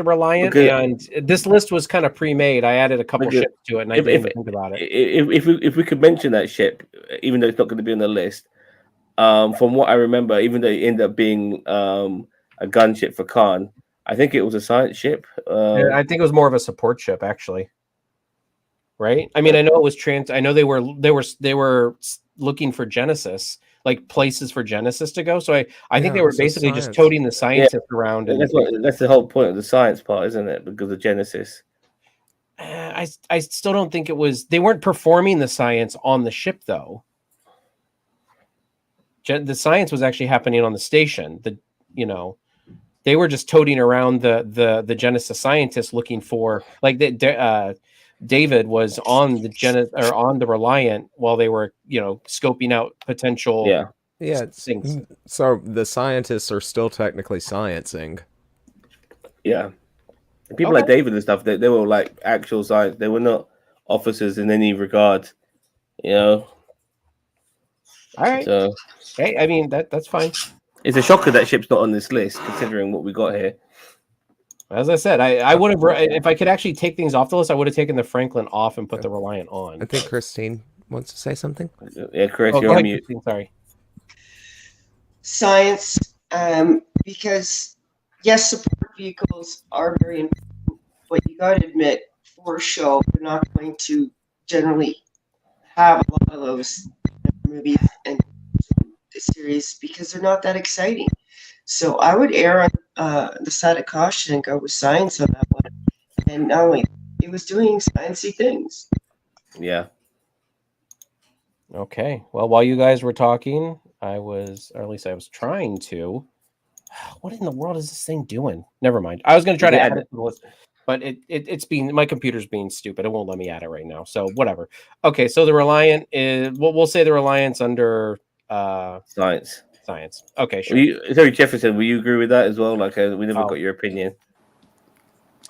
Reliant, and this list was kind of pre-made. I added a couple ships to it, and I didn't think about it.
If we could mention that ship, even though it's not going to be on the list, from what I remember, even though it ended up being a gunship for Khan, I think it was a science ship.
I think it was more of a support ship, actually. Right? I mean, I know it was I know they were looking for Genesis, like places for Genesis to go. So I think they were basically just toting the scientists around.
And that's the whole point of the science part, isn't it? Because of Genesis.
I still don't think it was. They weren't performing the science on the ship, though. The science was actually happening on the station. They were just toting around the Genesis scientists looking for David was on the Reliant while they were, scoping out potential.
Things. So the scientists are still technically sciencing.
Yeah, people like David and stuff. They were like actual science. They were not officers in any regard.
All right. So, hey, I mean that's fine.
It's a shocker that ship's not on this list, considering what we got here.
As I said, I would have, if I could actually take things off the list, I would have taken the Franklin off and put the Reliant on.
I think Christine wants to say something.
Yeah, Chris, you're on mute.
Christine, sorry.
Science, because yes, support vehicles are very important, but you got to admit, for a show, you're not going to generally have a lot of those movies and the series because they're not that exciting. So I would err on the side of caution and go with science on that one. And not only it was doing sciencey things.
Yeah.
Okay. Well, while you guys were talking, or at least I was trying to. What in the world is this thing doing? Never mind. I was going to try to add it to the list, but my computer's being stupid. It won't let me add it right now. So whatever. Okay. So the Reliant is. We'll say the Reliant's under
science.
Okay, sure.
Sorry, Jefferson, will you agree with that as well? Like, we never got your opinion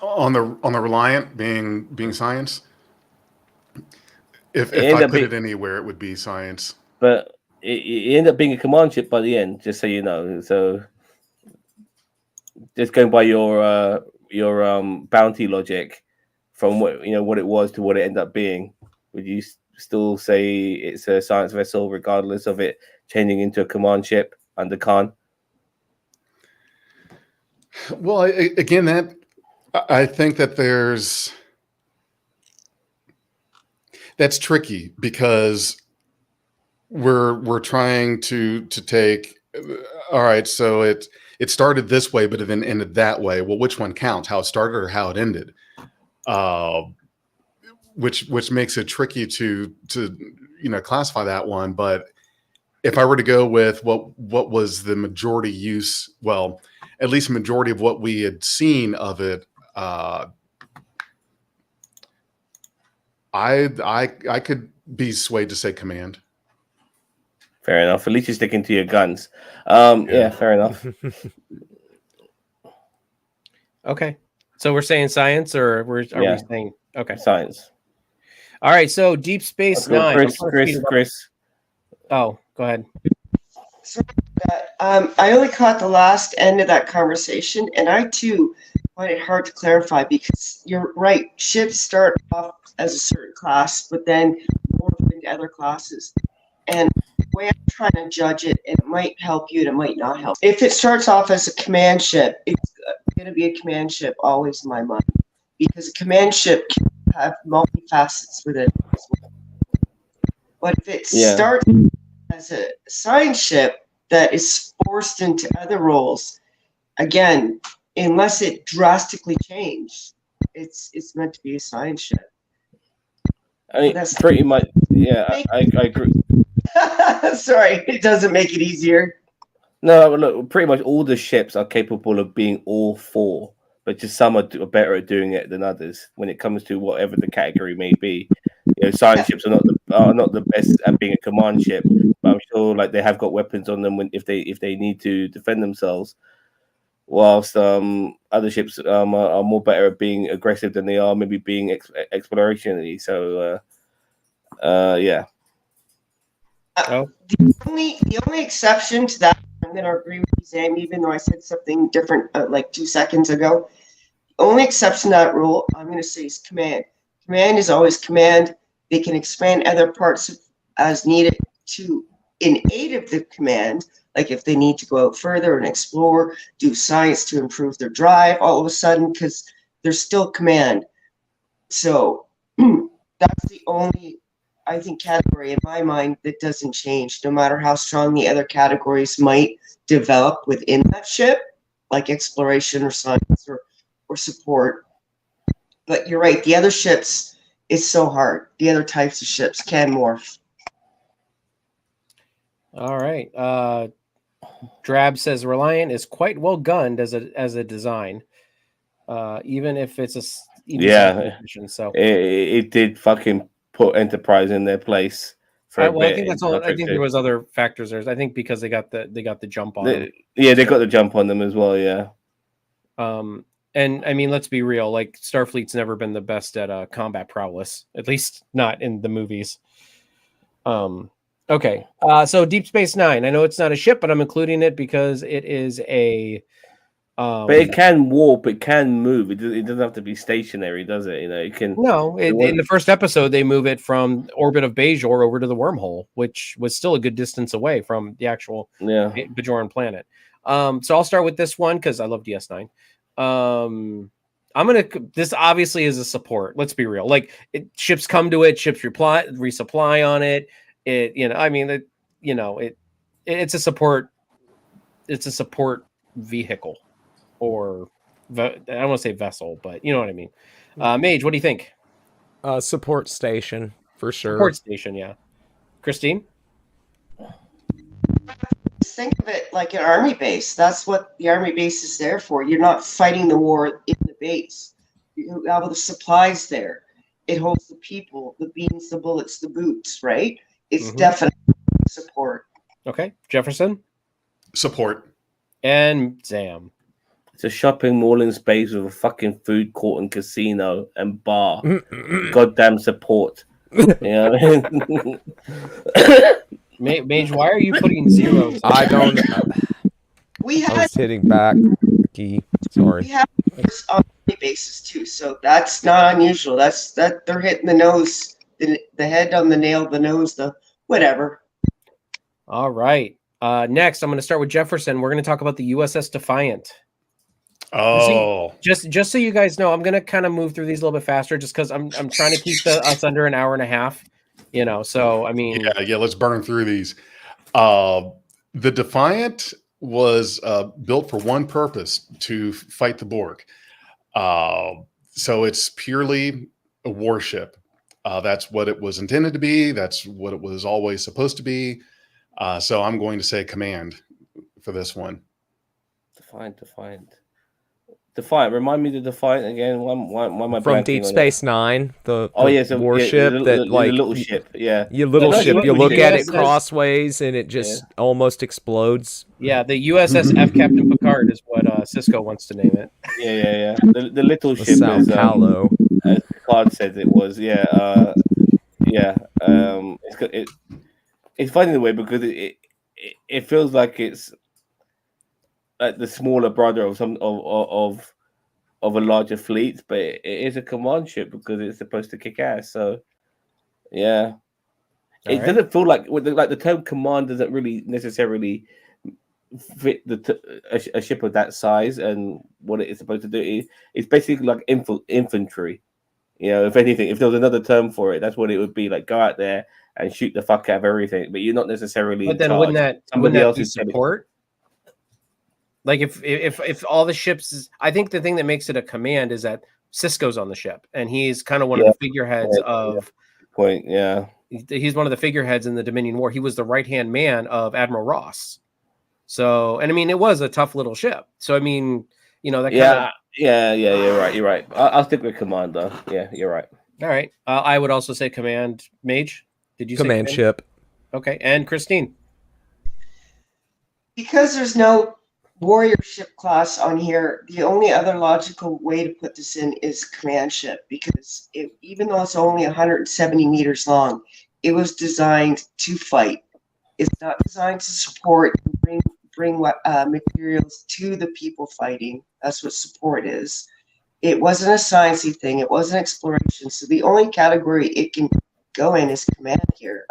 on the Reliant being science. If I put it anywhere, it would be science.
But it ended up being a command ship by the end, just so you know. So, just going by your bounty logic, from what it was to what it ended up being, would you still say it's a science vessel, regardless of it changing into a command ship under Khan?
Well, again, I think that that's tricky because we're trying to take. All right, so it started this way, but it then ended that way. Well, which one counts? How it started or how it ended? Which makes it tricky to classify that one, but if I were to go with what was the majority use, well, at least majority of what we had seen of it, I could be swayed to say command.
Fair enough. At least you're sticking to your guns. Yeah, fair enough.
Okay. So we're saying science, or are we saying okay?
Science.
All right. So Deep Space Nine.
Chris.
Oh, go ahead.
I only caught the last end of that conversation, and I too find it hard to clarify because you're right. Ships start off as a certain class, but then morph into other classes. And the way I'm trying to judge it, and it might help you, and it might not help. If it starts off as a command ship, it's going to be a command ship always in my mind, because a command ship can have multifacets with it. But if it starts as a science ship that is forced into other roles, again, unless it drastically changed, it's meant to be a science ship.
I mean, that's pretty much. Yeah, I agree.
Sorry, it doesn't make it easier.
No, look, pretty much all the ships are capable of being all four, but just some are better at doing it than others when it comes to whatever the category may be. You know, science ships are not the best at being a command ship, but I'm sure like they have got weapons on them if they need to defend themselves. Whilst other ships are more better at being aggressive than they are maybe being explorationary. So yeah.
The only exception to that, I'm going to agree with you, Sam, even though I said something different like 2 seconds ago. The only exception to that rule, I'm going to say, is command. Command is always command. They can expand other parts as needed in aid of the command, like if they need to go out further and explore, do science to improve their drive all of a sudden, because they're still command. So that's the only, I think, category in my mind that doesn't change, no matter how strong the other categories might develop within that ship, like exploration or science or support. But you're right, the other ships, it's so hard. The other types of ships can morph.
All right. Drab says Reliant is quite well gunned as a design, even if it's so
it did fucking put Enterprise in their place for a bit.
I think that's all. I think there was other factors there. I think because they got the jump on them.
Yeah, they got the jump on them as well. Yeah.
And I mean, let's be real. Like Starfleet's never been the best at combat prowess, at least not in the movies. Okay. So Deep Space Nine. I know it's not a ship, but I'm including it because it is a.
But it can warp. It can move. It doesn't have to be stationary, does it? You know, it can.
No, in the first episode, they move it from orbit of Bajor over to the wormhole, which was still a good distance away from the actual Bajoran planet. So I'll start with this one because I love DS9. This obviously is a support. Let's be real. Like ships come to it, ships resupply on it. It's a support. It's a support vehicle, or I don't want to say vessel, but you know what I mean. Mage, what do you think?
Support station for sure.
Support station, yeah. Christine?
Think of it like an army base. That's what the army base is there for. You're not fighting the war in the base. You have all the supplies there. It holds the people, the beans, the bullets, the boots, right? It's definitely support.
Okay. Jefferson?
Support.
And Zam?
It's a shopping mall in space with a fucking food court and casino and bar. Goddamn support. You know what I mean?
Mage, why are you putting zeros?
I don't know. I was hitting back key. Sorry.
We have army bases too, so that's not unusual. That they're hitting the nose, the head on the nail, the nose, the whatever.
All right. Next, I'm going to start with Jefferson. We're going to talk about the USS Defiant.
Oh,
just so you guys know, I'm going to kind of move through these a little bit faster, just because I'm trying to keep us under an hour and a half. You know, so I mean,
yeah. Let's burn through these. The Defiant was built for one purpose: to fight the Borg. So it's purely a warship. That's what it was intended to be. That's what it was always supposed to be. So I'm going to say Command for this one.
Defiant. Remind me to Defiant again. Why am I
From
blanking
Deep
on
Space Nine, the
so,
warship
the
like
little ship. Yeah,
your little
No,
ship.
the
You look at it
USS
crossways, and it just almost explodes.
Yeah, the USS F Captain Picard is what Cisco wants to name it.
Yeah. The little
The
ship
Sao
is
Paulo.
as Picard said it was. It's funny in a way because it feels like it's like the smaller brother of of a larger fleet, but it is a command ship because it's supposed to kick ass. So yeah, it doesn't feel like the term command doesn't really necessarily fit a ship of that size and what it is supposed to do. It's basically like infantry. You know, if anything, if there was another term for it, that's what it would be. Like go out there and shoot the fuck out of everything, but you're not necessarily.
But then
in charge.
wouldn't that be support? Like if all the ships, I think the thing that makes it a command is that Cisco's on the ship, and he's kind of one of the figureheads of.
Point, yeah.
He's one of the figureheads in the Dominion War. He was the right-hand man of Admiral Ross. So, and I mean, it was a tough little ship. So, I mean, you know, that kind of.
Yeah, you're right. I'll stick with Commander. Yeah, you're right.
All right. I would also say Command Mage. Did you say
Command ship?
Okay. And Christine?
Because there's no warrior ship class on here, the only other logical way to put this in is command ship, because even though it's only 170 meters long, it was designed to fight. It's not designed to support and bring materials to the people fighting. That's what support is. It wasn't a sciencey thing. It wasn't exploration. So the only category it can go in is command here.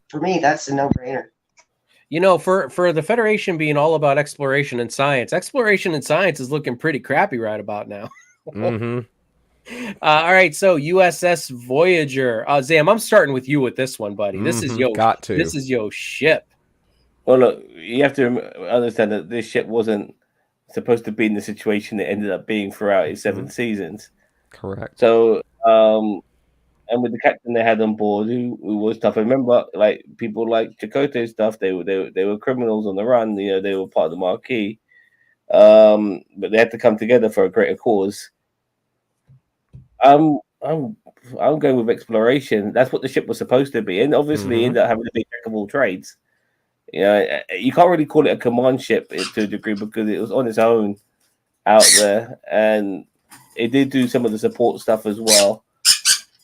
For me, that's a no-brainer.
You know, for the Federation being all about exploration and science is looking pretty crappy right about now.
Mm-hmm.
All right, so USS Voyager. Zam, I'm starting with you with this one, buddy. This is This is your ship.
Well, look, you have to understand that this ship wasn't supposed to be in the situation it ended up being throughout its 7 seasons.
Correct.
So, and with the captain they had on board, who was tough. I remember, like people like Chakotay stuff. They were criminals on the run. You know, they were part of the Marquis. But they had to come together for a greater cause. I'm going with exploration. That's what the ship was supposed to be, and obviously ended up having a big jack of all trades. You know, you can't really call it a command ship to a degree because it was on its own out there, and it did do some of the support stuff as well.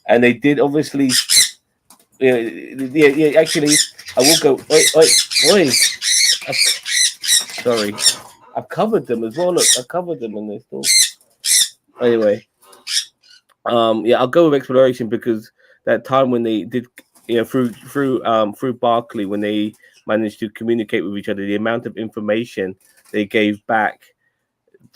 And they did obviously, actually, I will go. Oi. Sorry, I've covered them as well. Look, I covered them in this talk. Anyway, I'll go with exploration because that time when they did, through Barclay, when they managed to communicate with each other, the amount of information they gave back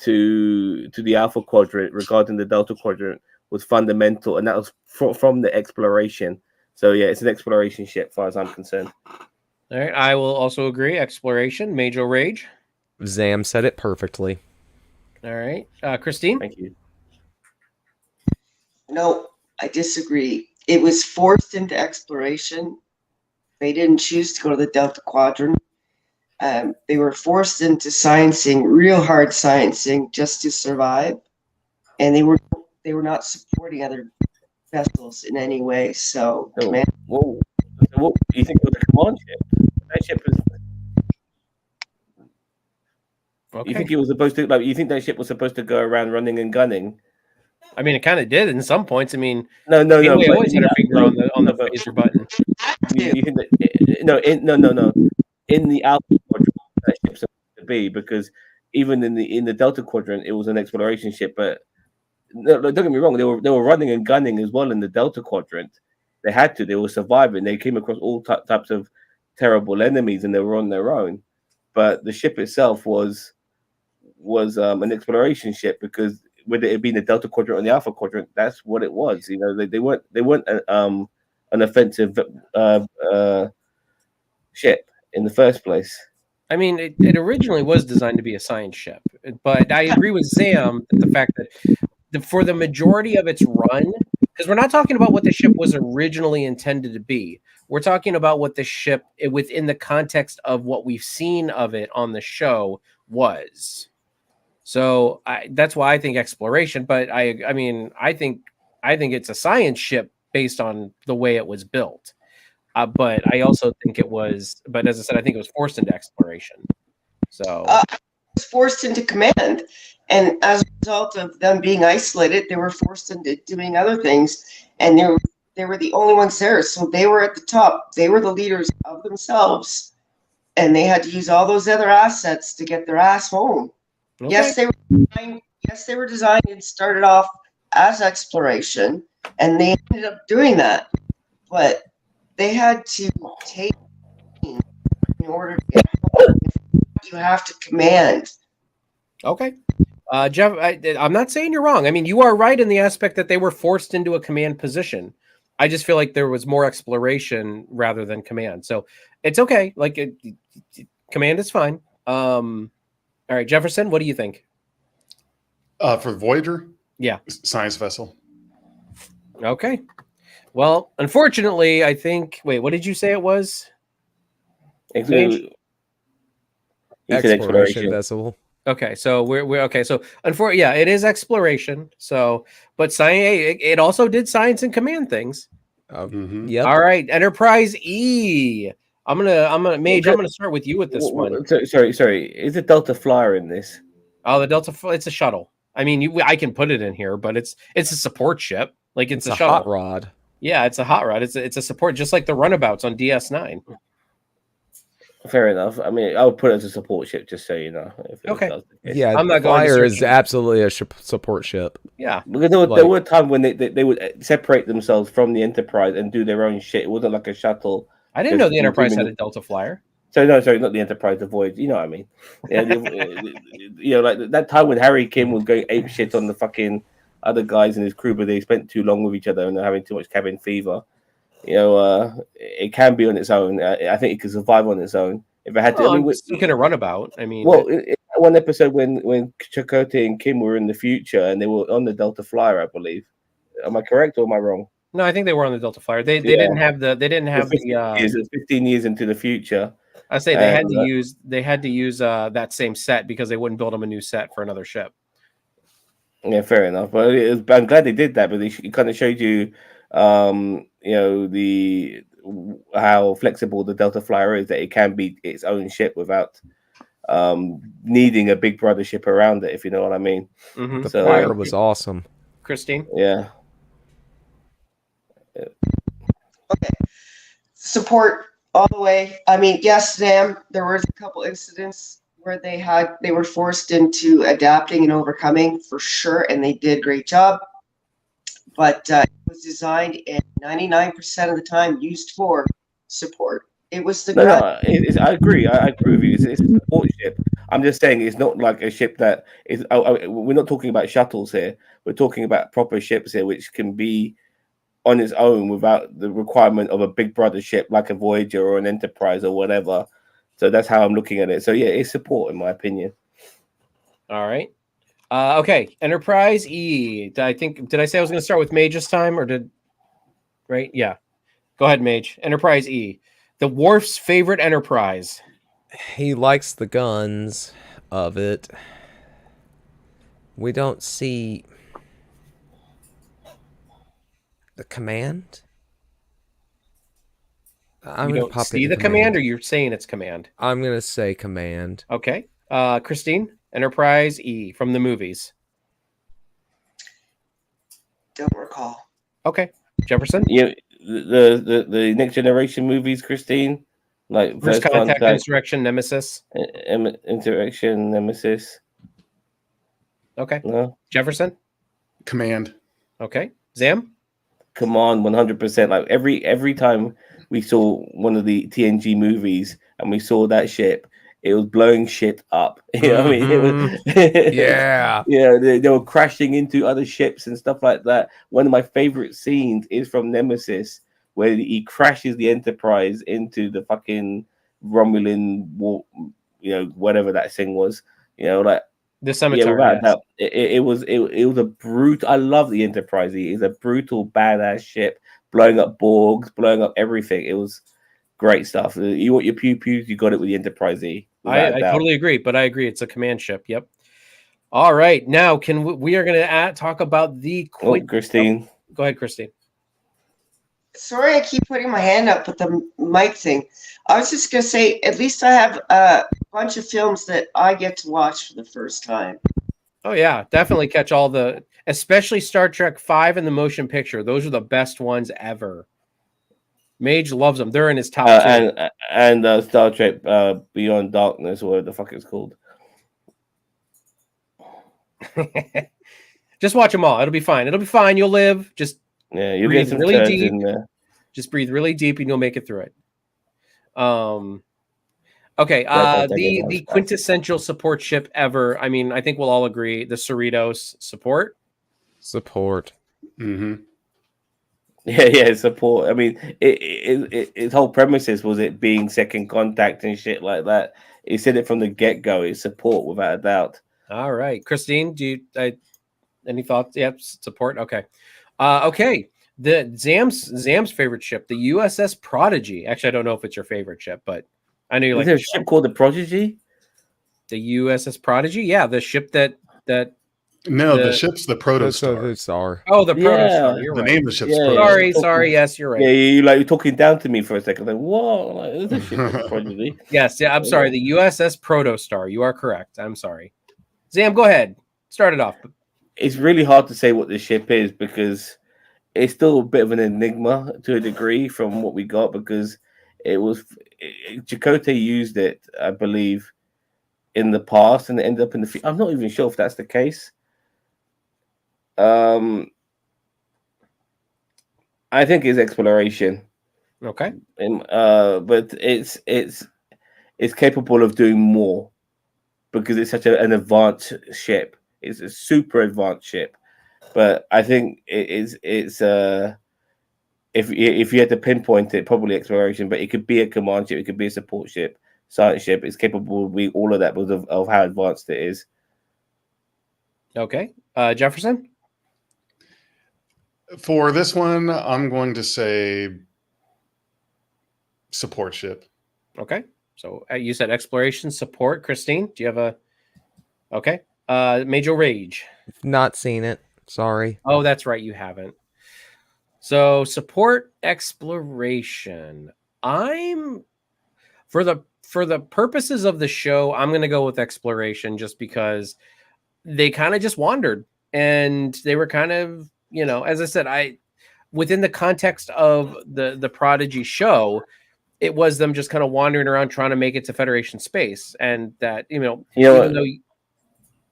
to the Alpha Quadrant regarding the Delta Quadrant was fundamental, and that was from the exploration. So yeah, it's an exploration ship, as far as I'm concerned.
All right, I will also agree. Exploration, Major Rage.
Zam said it perfectly.
All right, Christine.
Thank you.
No, I disagree. It was forced into exploration. They didn't choose to go to the Delta Quadrant. They were forced into sciencing, real hard sciencing, just to survive, and they were not supporting other vessels in any way. So,
Whoa. What do you think of the command ship? That ship was.
Okay.
You think it was supposed to? Like, you think that ship was supposed to go around running and gunning?
I mean, it kind of did in some points. I mean,
no.
We always had our finger on the phaser button.
You think that? In the Alpha Quadrant, that ship's supposed to be, because even in the Delta Quadrant, it was an exploration ship. But no, don't get me wrong, they were running and gunning as well in the Delta Quadrant. They had to. They were surviving. They came across all types of terrible enemies, and they were on their own. But the ship itself was an exploration ship, because whether it be in the Delta Quadrant or the Alpha Quadrant, that's what it was. You know, they weren't an offensive ship in the first place.
I mean, it originally was designed to be a science ship, but I agree with Sam that the fact that for the majority of its run, because we're not talking about what the ship was originally intended to be. We're talking about what the ship, within the context of what we've seen of it on the show, was. So that's why I think exploration. But I mean, I think it's a science ship based on the way it was built. But I also think it was. But as I said, I think it was forced into exploration. So
was forced into command, and as a result of them being isolated, they were forced into doing other things, and they were the only ones there. So they were at the top. They were the leaders of themselves, and they had to use all those other assets to get their ass home.
okay.
Yes, they were designed and started off as exploration, and they ended up doing that. But they had to take in order to get home. You have to command.
Okay. Jeff, I'm not saying you're wrong. I mean, you are right in the aspect that they were forced into a command position. I just feel like there was more exploration rather than command. So it's okay. Like command is fine. All right, Jefferson, what do you think?
For Voyager?
Yeah.
Science vessel.
Okay. Well, unfortunately, I think. Wait, what did you say it was?
Exploration
vessel.
Okay, so we're okay. So unfortunately, yeah, it is exploration. So, but science, it also did science and command things.
Yep.
All right, Enterprise E. Mage. I'm gonna start with you with this one.
Sorry. Is a Delta Flyer in this?
Oh, the Delta. It's a shuttle. I mean, I can put it in here, but it's a support ship. Like it's a shuttle.
Hot rod.
Yeah, it's a hot rod. It's a support, just like the runabouts on DS9.
Fair enough. I mean, I would put it as a support ship, just so you know.
Okay.
Yeah,
I'm not
Flyer
going to
is absolutely a support ship.
Yeah,
because there were times when they would separate themselves from the Enterprise and do their own shit. It wasn't like a shuttle.
I didn't know the Enterprise had a Delta Flyer.
Sorry, not the Enterprise, the Voyage. You know what I mean? Yeah, like that time when Harry Kim was going ape shit on the fucking other guys in his crew, but they spent too long with each other and they're having too much cabin fever. It can be on its own. I think it could survive on its own if it had to.
It's still going to run about. I mean,
in one episode when Chakotay and Kim were in the future and they were on the Delta Flyer, I believe. Am I correct or am I wrong?
No, I think they were on the Delta Flyer. They didn't have the
15 years into the future.
I say they had to use that same set because they wouldn't build them a new set for another ship.
Yeah, fair enough. But I'm glad they did that. But it kind of showed you, how flexible the Delta Flyer is. That it can be its own ship without needing a big brother ship around it. If you know what I mean.
Mm-hmm.
The Flyer was awesome.
Christine.
Yeah.
Okay. Support all the way. I mean, yes, Sam, there was a couple incidents where they were forced into adapting and overcoming for sure, and they did a great job. But it was designed and 99% of the time used for support. It was the
I agree. I agree with you. It's a support ship. I'm just saying it's not like a ship that is. We're not talking about shuttles here. We're talking about proper ships here, which can be on its own without the requirement of a big brother ship like a Voyager or an Enterprise or whatever. So that's how I'm looking at it. So yeah, it's support in my opinion.
All right. Okay. Enterprise E. Did I say I was going to start with Mage this time, or right? Yeah. Go ahead, Mage. Enterprise E. The Worf's favorite Enterprise.
He likes the guns of it. We don't see the command.
You don't see the command, or you're saying it's command?
I'm going to say command.
Okay. Christine, Enterprise E from the movies.
Don't recall.
Okay. Jefferson?
Yeah, the Next Generation movies, Christine. Like
First Contact, Insurrection, Nemesis.
Insurrection, Nemesis.
Okay.
No.
Jefferson?
Command.
Okay. Zam?
Command, 100%. Like every time we saw one of the TNG movies and we saw that ship, it was blowing shit up. You know what I mean? It was,
yeah.
Yeah, they were crashing into other ships and stuff like that. One of my favorite scenes is from Nemesis, where he crashes the Enterprise into the fucking Romulan war, whatever that thing was. Like
The
Yeah,
Scimitar.
without
Yes.
doubt. It was a brutal. I love the Enterprise. It's a brutal, badass ship, blowing up Borgs, blowing up everything. It was great stuff. You want your pew pews, you got it with the Enterprise, without a
I
doubt.
totally agree, but I agree it's a command ship. Yep. All right, now we are going to talk about the
Christine.
Go ahead, Christine.
Sorry, I keep putting my hand up with the mic thing. I was just going to say, at least I have a bunch of films that I get to watch for the first time.
Oh yeah, definitely catch all the, especially Star Trek V and the motion picture. Those are the best ones ever. Mage loves them. They're in his top two.
And Star Trek Beyond Darkness, or whatever the fuck it's called.
Just watch them all. It'll be fine. It'll be fine. You'll live. Just
You'll
breathe
get some
really
turns
deep.
in there.
Just breathe really deep, and you'll make it through it. Okay. The quintessential support ship ever. I mean, I think we'll all agree the Cerritos support.
Support.
Mm-hmm.
Yeah, support. I mean, its whole premises was it being second contact and shit like that. It said it from the get go. It's support without a doubt.
All right, Christine, do you any thoughts? Yep, support. Okay, okay. The Zam's favorite ship, the USS Prodigy. Actually, I don't know if it's your favorite ship, but I know you
Is
like
there a ship called the Prodigy?
the USS Prodigy. Yeah, the ship that.
No, the ship's the Protostar.
Star.
Oh, the
Yeah,
Protostar. You're
The
right.
name of the ship's
Yeah,
Protostar.
Sorry. Yes, you're right.
Yeah, you're talking down to me for a second. Like, what? Like, there's a ship called the Prodigy.
Yes, yeah. I'm sorry. The USS Protostar. You are correct. I'm sorry. Zam, go ahead. Start it off.
It's really hard to say what this ship is because it's still a bit of an enigma to a degree from what we got, because Chakotay used it, I believe, in the past, and it ended up in the future. I'm not even sure if that's the case. I think it's exploration.
Okay.
But it's capable of doing more because it's such an advanced ship. It's a super advanced ship. But I think it's if you had to pinpoint it, probably exploration. But it could be a command ship, it could be a support ship, science ship. It's capable of being all of that because of how advanced it is.
Okay, Jefferson.
For this one, I'm going to say support ship.
Okay, so you said exploration support. Christine, do you have a? Okay, Major Rage.
Not seen it. Sorry.
Oh, that's right, you haven't. So support exploration. I'm for the purposes of the show, I'm going to go with exploration just because they kind of just wandered and they were kind of, as I said, within the context of the Prodigy show, it was them just kind of wandering around trying to make it to Federation space, and that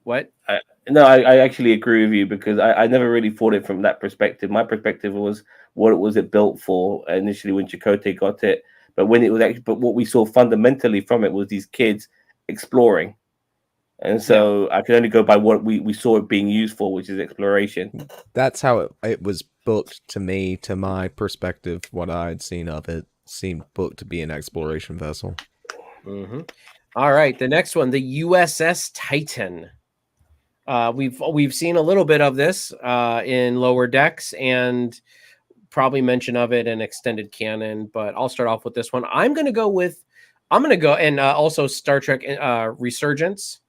what?
I actually agree with you because I never really thought it from that perspective. My perspective was what was it built for initially when Chakotay got it, but what we saw fundamentally from it was these kids exploring, and so I can only go by what we saw it being used for, which is exploration.
That's how it was booked to me. To my perspective, what I had seen of it seemed booked to be an exploration vessel.
Mm-hmm. All right, the next one, the USS Titan. We've seen a little bit of this in Lower Decks and probably mention of it in Extended Canon, but I'll start off with this one. I'm going to go and also Star Trek Resurgence,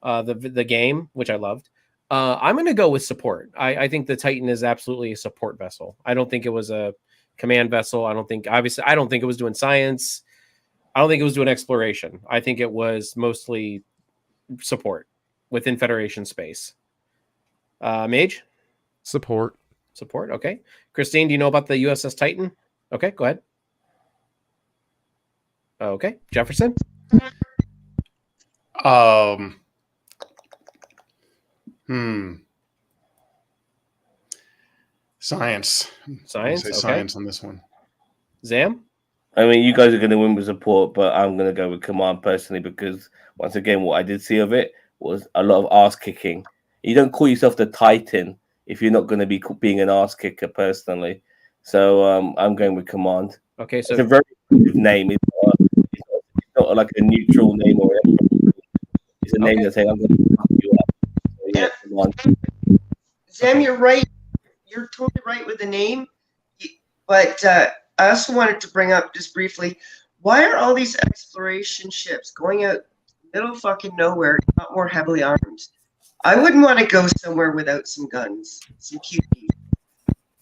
the game, which I loved. I'm going to go with support. I think the Titan is absolutely a support vessel. I don't think it was a command vessel. I don't think it was doing science. I don't think it was doing exploration. I think it was mostly support within Federation space. Mage?
Support.
Okay. Christine, do you know about the USS Titan? Okay, go ahead. Okay. Jefferson?
Science.
Science. Okay.
Science on this one.
Zam?
I mean, you guys are going to win with support, but I'm going to go with command personally because once again, what I did see of it was a lot of ass kicking. You don't call yourself the Titan if you're not going to be being an ass kicker personally. So I'm going with command.
Okay, so
it's a very good name. It's not like a neutral name or anything. It's a name that's saying I'm going to fuck you up.
Zem, you're right. You're totally right with the name. But I also wanted to bring up just briefly, why are all these exploration ships going out middle fucking nowhere, not more heavily armed? I wouldn't want to go somewhere without some guns, some QP.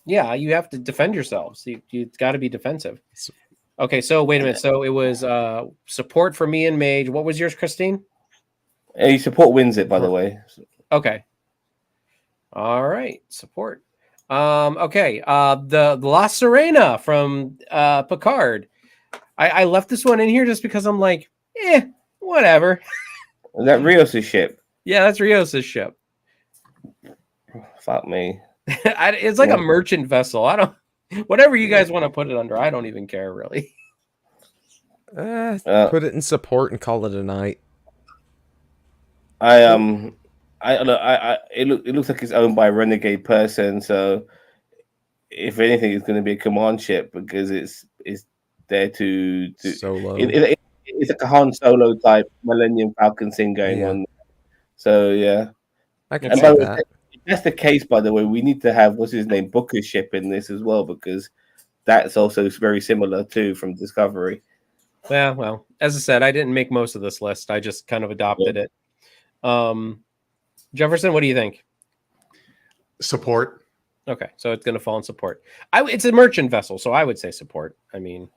Yeah, you have to defend yourselves. You've got to be defensive. Okay, so wait a minute. So it was support for me and Mage. What was yours, Christine?
Hey, support wins it, by the way.
Okay. All right, support. Okay. The La Serena from Picard. I left this one in here just because I'm like, whatever.
Is that Rios' ship?
Yeah, that's Rios' ship.
Fuck me.
It's like a merchant vessel. I don't. Whatever you guys want to put it under, I don't even care really.
Put it in support and call it a night.
It looks like it's owned by a renegade person, so if anything, it's going to be a command ship because it's there to
Solo.
It's like a Han Solo type Millennium Falcon thing going on. So yeah,
I can see that.
If that's the case, by the way, we need to have what's his name, Booker's ship in this as well because that's also very similar too from Discovery.
Yeah, well, as I said, I didn't make most of this list. I just kind of adopted it. Jefferson, what do you think?
Support.
Okay, so it's going to fall in support. It's a merchant vessel, so I would say support. I mean,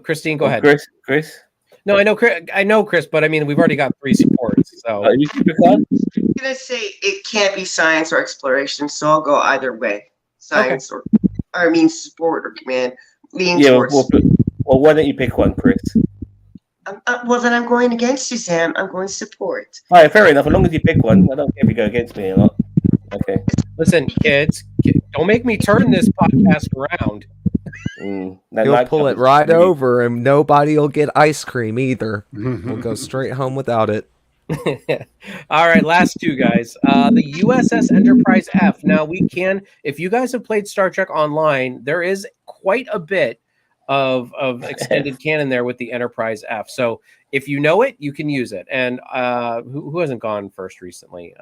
Christine, go ahead.
Chris.
No, I know Chris, but I mean, we've already got 3 supports. So
you
I'm gonna say it can't be science or exploration, so I'll go either way. Science or support or command. Leaning towards.
Well, why don't you pick one, Chris?
Well, then I'm going against you, Sam. I'm going support.
All right, fair enough. As long as you pick one, I don't care if you go against me or not. Okay.
Listen, kids, don't make me turn this podcast around.
You'll pull it right over, and nobody will get ice cream either. We'll go straight home without it.
All right, last 2 guys. The USS Enterprise F. Now we can, if you guys have played Star Trek Online, there is quite a bit of extended canon there with the Enterprise F. So if you know it, you can use it. And who hasn't gone first recently?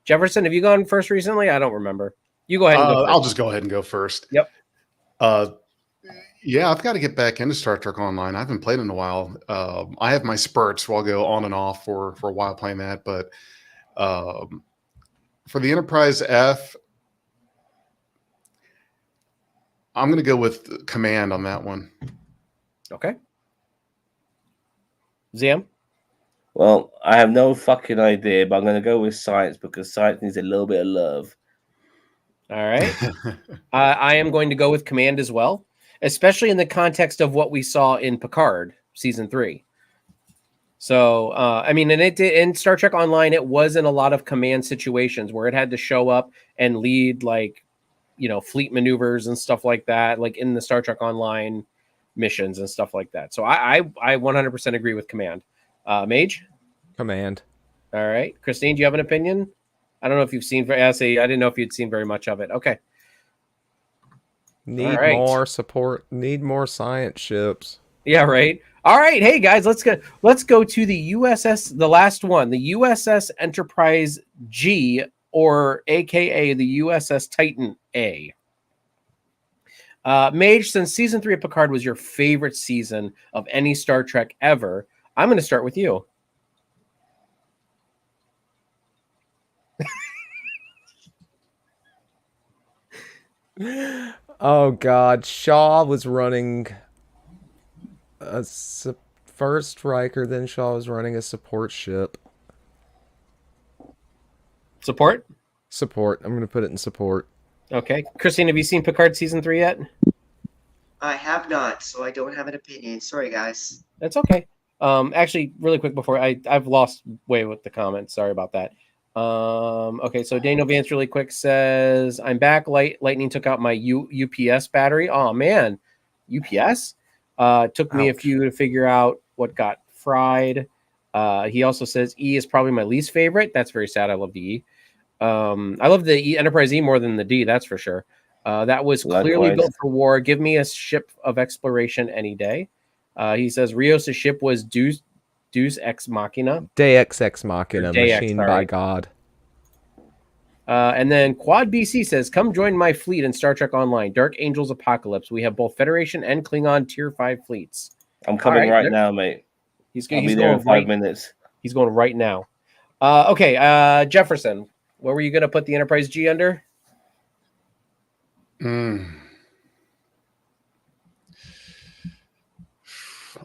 Jefferson, have you gone first recently? I don't remember. You go ahead and go first.
I'll just go ahead and go first.
Yep.
Yeah, I've got to get back into Star Trek Online. I haven't played in a while. I have my spurts, so I'll go on and off for a while playing that. But for the Enterprise F, I'm going to go with command on that one.
Okay. Zam?
Well, I have no fucking idea, but I'm going to go with science because science needs a little bit of love.
All right. I am going to go with command as well, especially in the context of what we saw in Picard season 3. So, I mean, and in Star Trek Online, it was in a lot of command situations where it had to show up and lead fleet maneuvers and stuff like that, like in the Star Trek Online missions and stuff like that. So I 100% agree with command. Mage?
Command.
All right. Christine, do you have an opinion? I don't know if you've seen. I didn't know if you'd seen very much of it. Okay.
Need more support. Need more science ships.
Yeah, right. All right. Hey guys, let's go to the USS, the last one, the USS Enterprise G, or AKA the USS Titan A. Mage, since season 3 of Picard was your favorite season of any Star Trek ever, I'm going to start with you.
Oh God, Shaw was running first Riker, then Shaw was running a support ship.
Support?
Support. I'm going to put it in support.
Okay. Christine, have you seen Picard season 3 yet?
I have not, so I don't have an opinion. Sorry, guys.
That's okay. Actually, really quick before I've lost way with the comments. Sorry about that. Okay, so Daniel Vance really quick says, I'm back. Lightning took out my UPS battery. Oh man, UPS? Took me a few to figure out what got fried. He also says E is probably my least favorite. That's very sad. I love the E. I love the Enterprise E more than the D, that's for sure. That was clearly built for war. Give me a ship of exploration any day. He says Rios' ship was Deus Ex Machina.
Deus Ex Machina, machine by God.
And then Quad BC says, "Come join my fleet in Star Trek Online, Dark Angels Apocalypse. We have both Federation and Klingon Tier 5 fleets."
I'm coming
right,
right now, mate. I'll be there
going
in 5 minutes.
He's going right now. Okay, Jefferson, where were you going to put the Enterprise G under?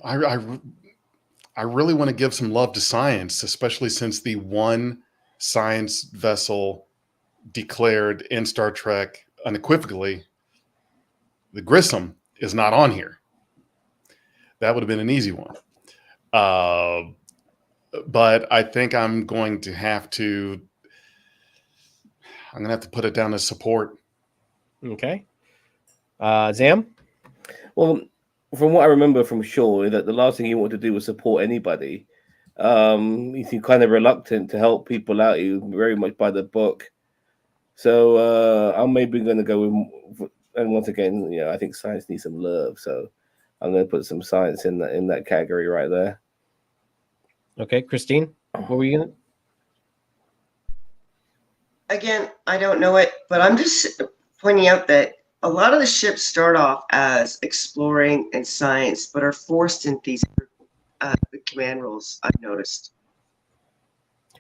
I really want to give some love to science, especially since the one science vessel declared in Star Trek unequivocally, the Grissom, is not on here. That would have been an easy one. But I think I'm going to have to put it down as support.
Okay. Zam?
Well, from what I remember from Shaw, that the last thing he wanted to do was support anybody. He seemed kind of reluctant to help people out. He was very much by the book. So I'm maybe going to go with, and once again, I think science needs some love. So I'm going to put some science in that category right there.
Okay, Christine, what were you going to?
Again, I don't know it, but I'm just pointing out that a lot of the ships start off as exploring and science, but are forced into these command roles, I've noticed.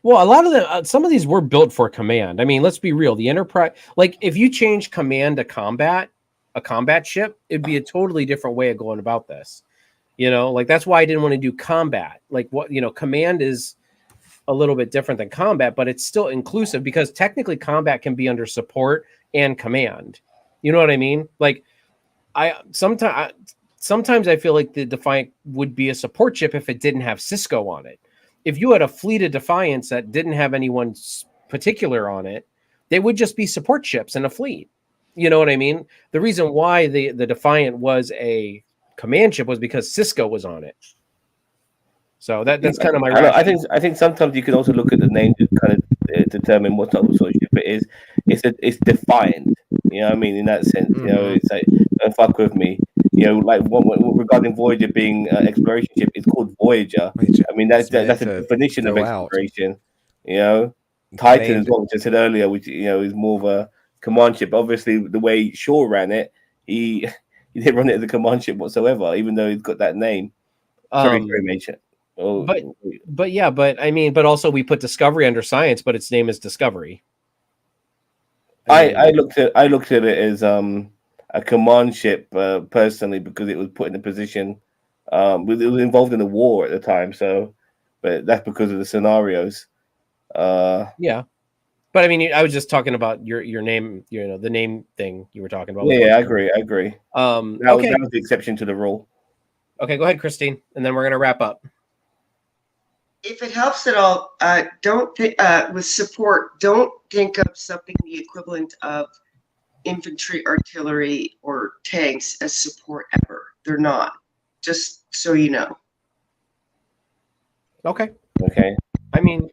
Well, a lot of some of these were built for command. I mean, let's be real. The Enterprise, like if you change command to combat, a combat ship, it'd be a totally different way of going about this. Like that's why I didn't want to do combat. Like command is a little bit different than combat, but it's still inclusive because technically combat can be under support and command. You know what I mean? Like sometimes I feel like the Defiant would be a support ship if it didn't have Cisco on it. If you had a fleet of Defiants that didn't have anyone particular on it, they would just be support ships in a fleet. You know what I mean? The reason why the Defiant was a command ship was because Cisco was on it. So that's kind of my.
I think sometimes you can also look at the name to kind of determine what type of sort of ship it is. It's defined. You know what I mean? In that sense, it's like don't fuck with me. Like regarding Voyager being exploration ship, it's called Voyager. I mean that's a definition of exploration. Titan is what we just said earlier, which is more of a command ship. Obviously, the way Shaw ran it, he didn't run it as a command ship whatsoever, even though he's got that name. Sorry, major. Oh,
but also we put Discovery under science, but its name is Discovery.
I looked at it as a command ship personally because it was put in a position. It was involved in a war at the time, but that's because of the scenarios.
Yeah, but I mean, I was just talking about your name. The name thing you were talking about.
Yeah, I agree. That was the exception to the rule.
Okay, go ahead, Christine, and then we're gonna wrap up.
If it helps at all, with support, don't think of something the equivalent of infantry, artillery, or tanks as support ever. They're not. Just so you know.
Okay.
I
mean,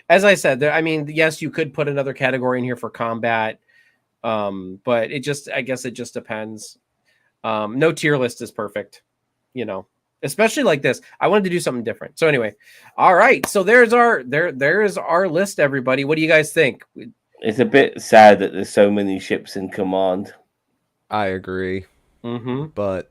as I said, yes, you could put another category in here for combat, but I guess it just depends. No tier list is perfect, especially like this. I wanted to do something different. So anyway, all right. So there's our list, everybody. What do you guys think?
It's a bit sad that there's so many ships in command.
I agree. But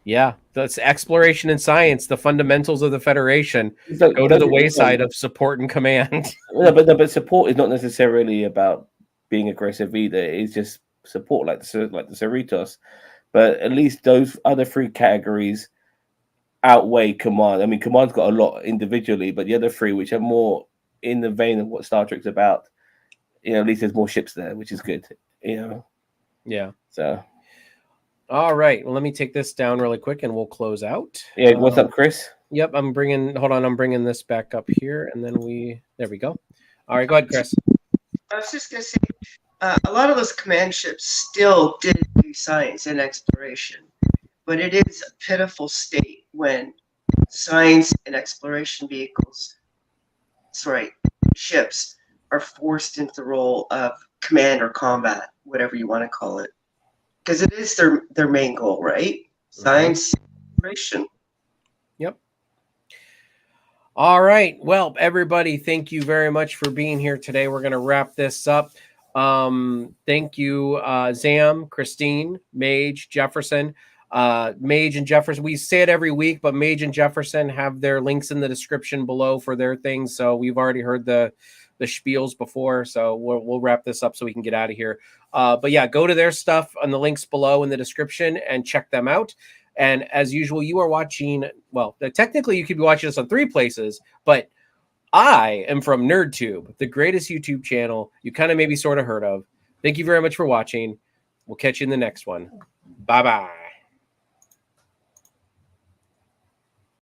yeah, that's exploration and science, the fundamentals of the Federation. Go to the wayside of support and command.
but support is not necessarily about being aggressive either. It's just support, like the Cerritos. But at least those other three categories outweigh command. I mean, command's got a lot individually, but the other three, which are more in the vein of what Star Trek's about, at least there's more ships there, which is good.
Yeah.
So.
All right. Well, let me take this down really quick, and we'll close out.
Yeah. What's up, Chris?
Yep. I'm bringing this back up here, and then there we go. All right. Go ahead, Chris.
I was just going to say, a lot of those command ships still did do science and exploration, but it is a pitiful state when science and exploration ships are forced into the role of command or combat, whatever you want to call it, because it is their main goal, right? Science, exploration.
Yep. All right. Well, everybody, thank you very much for being here today. We're going to wrap this up. Thank you, Zam, Christine, Mage, Jefferson. Mage and Jefferson, we say it every week, but Mage and Jefferson have their links in the description below for their things. So we've already heard the spiels before. So we'll wrap this up so we can get out of here. But yeah, go to their stuff on the links below in the description and check them out. And as usual, you are watching, well, technically you could be watching us on 3 places, but I am from NerdTube, the greatest YouTube channel you kind of maybe sort of heard of. Thank you very much for watching. We'll catch you in the next one. Bye-bye.